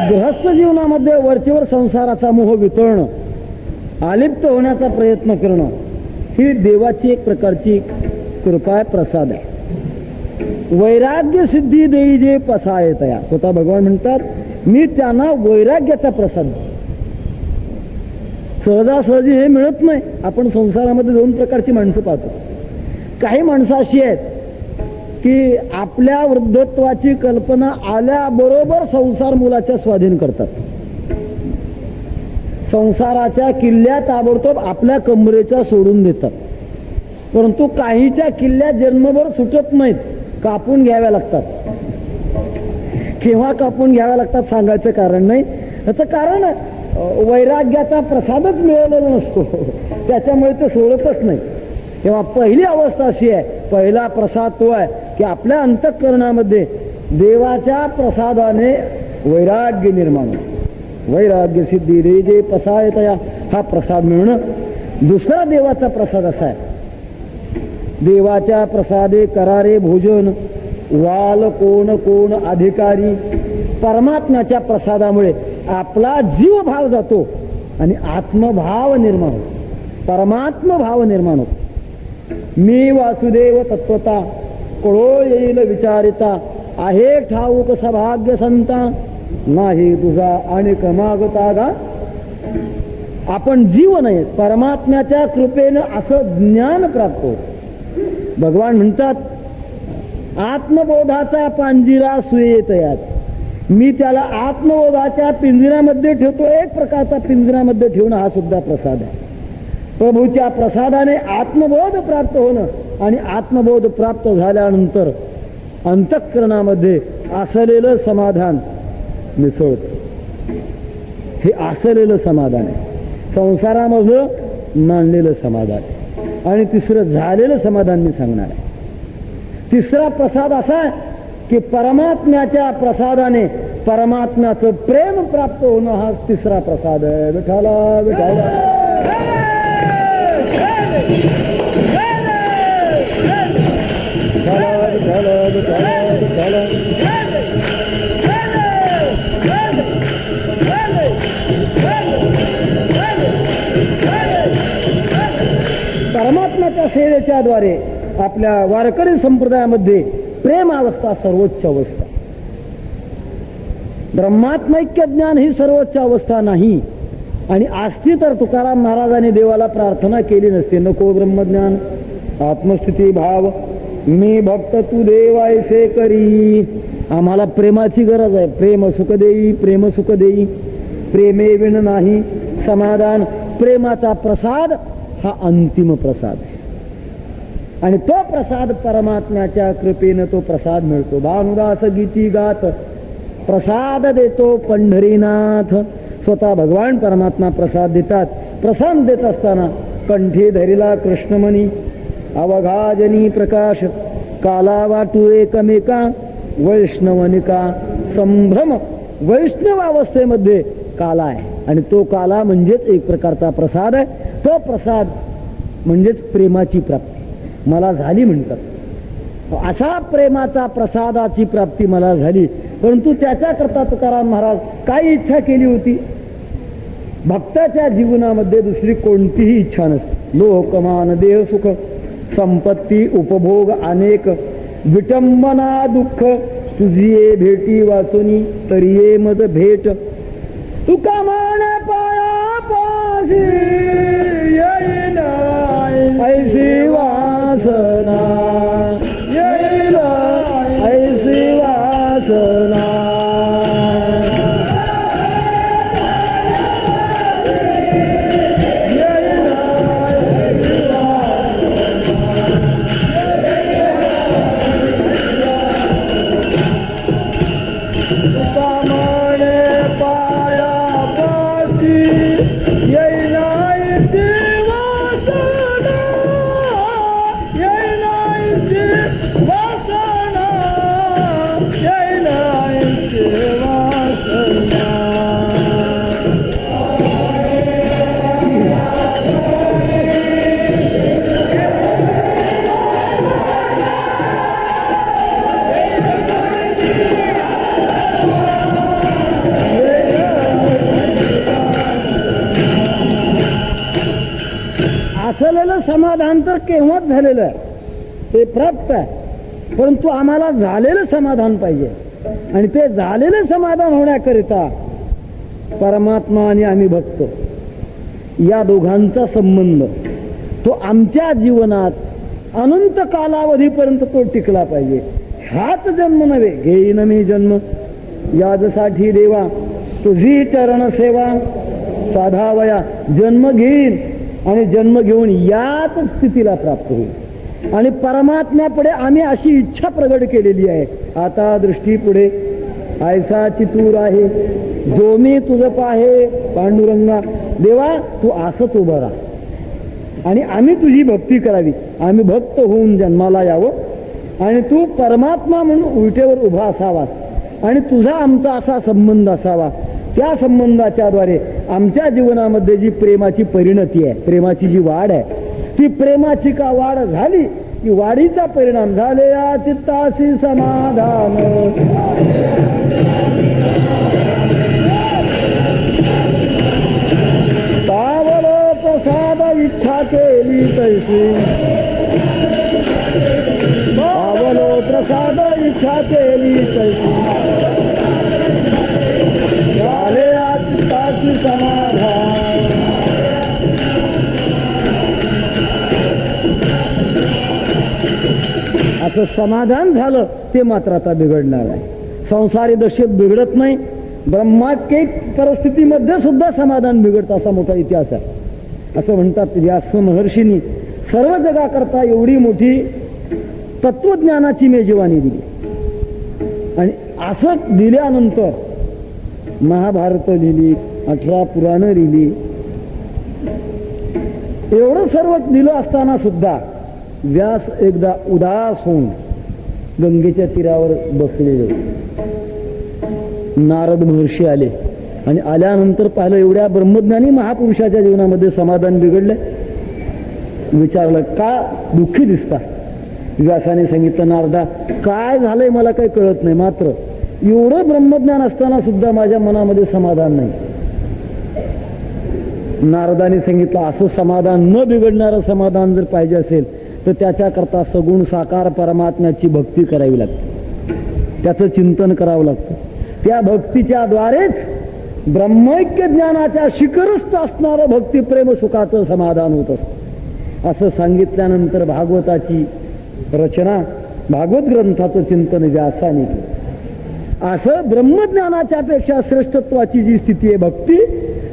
गृहस्थ जीवनामध्ये वरचेवर संसाराचा मोह वितळणं, आलिप्त होण्याचा प्रयत्न करणं ही देवाची एक प्रकारची कृपा आहे, प्रसाद आहे. वैराग्य सिद्धी देई जे पसायतया, स्वतः भगवान म्हणतात मी त्यांना वैराग्याचा प्रसाद. सहजासहजी हे मिळत नाही. आपण संसारामध्ये दोन प्रकारची माणसं पाहतो. काही माणसं अशी आहेत की आपल्या वृद्धत्वाची कल्पना आल्याबरोबर संसार मुलाच्या स्वाधीन करतात. संसाराच्या किल्ल्या ताबडतोब आपल्या कमरेच्या सोडून देतात. परंतु काहीच्या किल्ल्या जन्मभर सुटत नाहीत, कापून घ्याव्या लागतात. केव्हा कापून घ्याव्या लागतात सांगायचं कारण नाही. याचं कारण वैराग्याचा प्रसादच मिळालेला नसतो, त्याच्यामुळे ते सोडतच नाही. तेव्हा पहिली अवस्था अशी आहे, पहिला प्रसाद तो आहे की आपल्या अंतःकरणामध्ये देवाच्या प्रसादाने वैराग्य निर्माण होतं. वैराग्य सिद्धी रे जे पसायतया, हा प्रसाद मिळणं. दुसरा देवाचा प्रसाद असा आहे, देवाच्या प्रसादे करारे भोजन, वाल कोण कोण अधिकारी. परमात्म्याच्या प्रसादामुळे आपला जीव भाव जातो आणि आत्मभाव निर्माण होतो, परमात्म भाव निर्माण होतो. मी वासुदेव तत्वता कळो येईल विचारिता, आहे ठाऊक सभाग्य संता, नाही तुझा आणि मागता गा. आपण जीव नाही, परमात्म्याच्या कृपेनं असं ज्ञान प्राप्त होत. भगवान म्हणतात आत्मबोधाचा पांजिरा सुयेतयात, मी त्याला आत्मबोधाच्या पिंजऱ्यामध्ये ठेवतो. एक प्रकारचा पिंजऱ्यामध्ये ठेवणं हा सुद्धा प्रसाद आहे. प्रभूच्या प्रसादाने आत्मबोध प्राप्त होणं आणि आत्मबोध प्राप्त झाल्यानंतर अंतःकरणामध्ये असलेलं समाधान मिसळतं. हे असलेलं समाधान आहे, संसारामधलं मानलेलं समाधान आहे. आणि तिसरं झालेलं समाधान मी सांगणार आहे. तिसरा प्रसाद असा आहे की परमात्म्याच्या प्रसादाने परमात्म्याचं प्रेम प्राप्त होणं हा तिसरा प्रसाद आहे. विठाला विठाला परमात्म्याच्या सेवेच्या द्वारे आपल्या वारकरी संप्रदायामध्ये प्रेम अवस्था सर्वोच्च अवस्था. ब्रह्मात्मैक्य ज्ञान ही सर्वोच्च अवस्था नाही. आणि असती तर तुकाराम महाराजांनी देवाला प्रार्थना केली नसते, नको ब्रह्मज्ञान आत्मस्थिती भाव, मी भक्त तू देवायसे करी. आम्हाला प्रेमाची गरज आहे. प्रेम सुख देई, प्रेम सुख देई, प्रेमे विण नाही समाधान. प्रेमाचा प्रसाद हा अंतिम प्रसाद आहे आणि तो प्रसाद परमात्म्याच्या कृपेनं तो प्रसाद मिळतो. भानुदास गीती गात प्रसाद देतो पंढरीनाथ. स्वतः भगवान परमात्मा प्रसाद देतात. प्रसाद देत असताना कंठी धरिला कृष्णमणी, अवघाजनी प्रकाश, काला वाटू एकमेका, वैष्णवनिका संभ्रम. वैष्णव अवस्थेमध्ये काला आहे. आणि तो काला म्हणजेच एक प्रकारचा प्रसाद आहे. तो प्रसाद म्हणजेच प्रेमाची प्राप्ती मला झाली म्हणतात. असा प्रेमाचा प्रसादाची प्राप्ती मला झाली. परंतु त्याच्याकरता तुकाराम महाराज काय इच्छा केली होती? भक्ताच्या जीवनामध्ये दुसरी कोणतीही इच्छा नसते. लोकमान देह सुख संपत्ती उपभोग अनेक विटंबना दुःख तुझी भेटी वाचुनी तरी मद भेट तुका मान पाया पाशी येईल ऐशी वासना येईल ऐशी वासना. असलेलं समाधान तर केव्हाच झालेलं आहे, ते प्राप्त आहे. परंतु आम्हाला झालेलं समाधान पाहिजे आणि ते झालेलं समाधान होण्याकरिता परमात्मा आणि आम्ही भक्त या दोघांचा संबंध तो आमच्या जीवनात अनंत कालावधीपर्यंत तो टिकला पाहिजे. हाच जन्म नव्हे घेईन मी जन्म याजसाठी देवा तुझी चरण सेवा साधावया. जन्म घेईन आणि जन्म घेऊन याच स्थितीला प्राप्त होईल. आणि परमात्म्यापुढे आम्ही अशी इच्छा प्रगट केलेली आहे. आता दृष्टी पुढे ऐसा चितूर आहे जो मी तुझ पाहे पांडुरंगा. देवा तू असंच उभं राहा आणि आम्ही तुझी भक्ती करावी. आम्ही भक्त होऊन जन्माला यावं आणि तू परमात्मा म्हणून उलटेवर उभा असावास आणि तुझा आमचा असा संबंध असावा. त्या संबंधाच्या द्वारे आमच्या जीवनामध्ये जी प्रेमाची परिणती आहे, प्रेमाची जी वाढ आहे, ती प्रेमाची का वाढ झाली की वाढीचा परिणाम झाले या चित्ताशी समाधान. पावलो प्रसाद इच्छा केली तैसी पावलो प्रसाद इच्छा केली तैसी झाले या चित्ताशी समाधान. असं समाधान झालं ते मात्र आता बिघडणार आहे. संसारी दशेत बिघडत नाही, ब्रह्मात्मिक परिस्थितीमध्ये सुद्धा समाधान बिघडतं असा मोठा इतिहास आहे. असं म्हणतात व्यास महर्षींनी सर्व जगाकरता एवढी मोठी तत्वज्ञानाची मेजवानी दिली आणि असं दिल्यानंतर महाभारत लिहिली, 18 पुराणं लिहिली. एवढं सर्व दिलं असताना सुद्धा व्यास एकदा उदास होऊन गंगेच्या तीरावर बसलेले. नारद महर्षी आले आणि आल्यानंतर पाहिलं एवढ्या ब्रह्मज्ञानी महापुरुषाच्या जीवनामध्ये समाधान बिघडले. विचारलं का दुःखी दिसता? व्यासाने सांगितलं नारदा काय झालंय मला काही कळत नाही, मात्र एवढं ब्रह्मज्ञान असताना सुद्धा माझ्या मनामध्ये समाधान नाही. नारदाने सांगितलं असं समाधान न बिघडणारं समाधान जर पाहिजे असेल तर त्याच्याकरता सगुण साकार परमात्म्याची भक्ती करावी लागते, त्याचं चिंतन करावं लागतं. त्या भक्तीच्या द्वारेच ब्रह्मैक्य ज्ञानाच्या शिखरस्थ असणारं भक्तिप्रेम सुखाचं समाधान होत असतं. असं सांगितल्यानंतर भागवताची रचना, भागवत ग्रंथाचं चिंतन व्यासाने केलं. असं ब्रह्मज्ञानाच्या पेक्षा श्रेष्ठत्वाची जी स्थिती आहे भक्ती,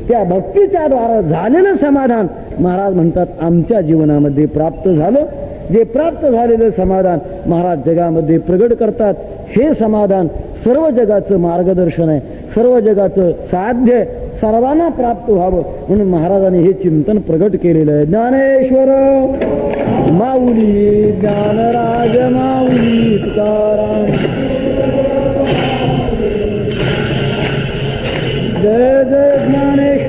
त्या भक्तीच्या द्वारा झालेलं समाधान महाराज म्हणतात आमच्या जीवनामध्ये प्राप्त झालं. जे प्राप्त झालेलं समाधान महाराज जगामध्ये प्रगट करतात. हे समाधान सर्व जगाचं मार्गदर्शन आहे, सर्व जगाचं साध्य, सर्वांना प्राप्त व्हावं म्हणून महाराजांनी हे चिंतन प्रगट केलेलं आहे. ज्ञानेश्वर माऊली ज्ञानराज माऊली तुकाराम जय जय ज्ञानेश्वर.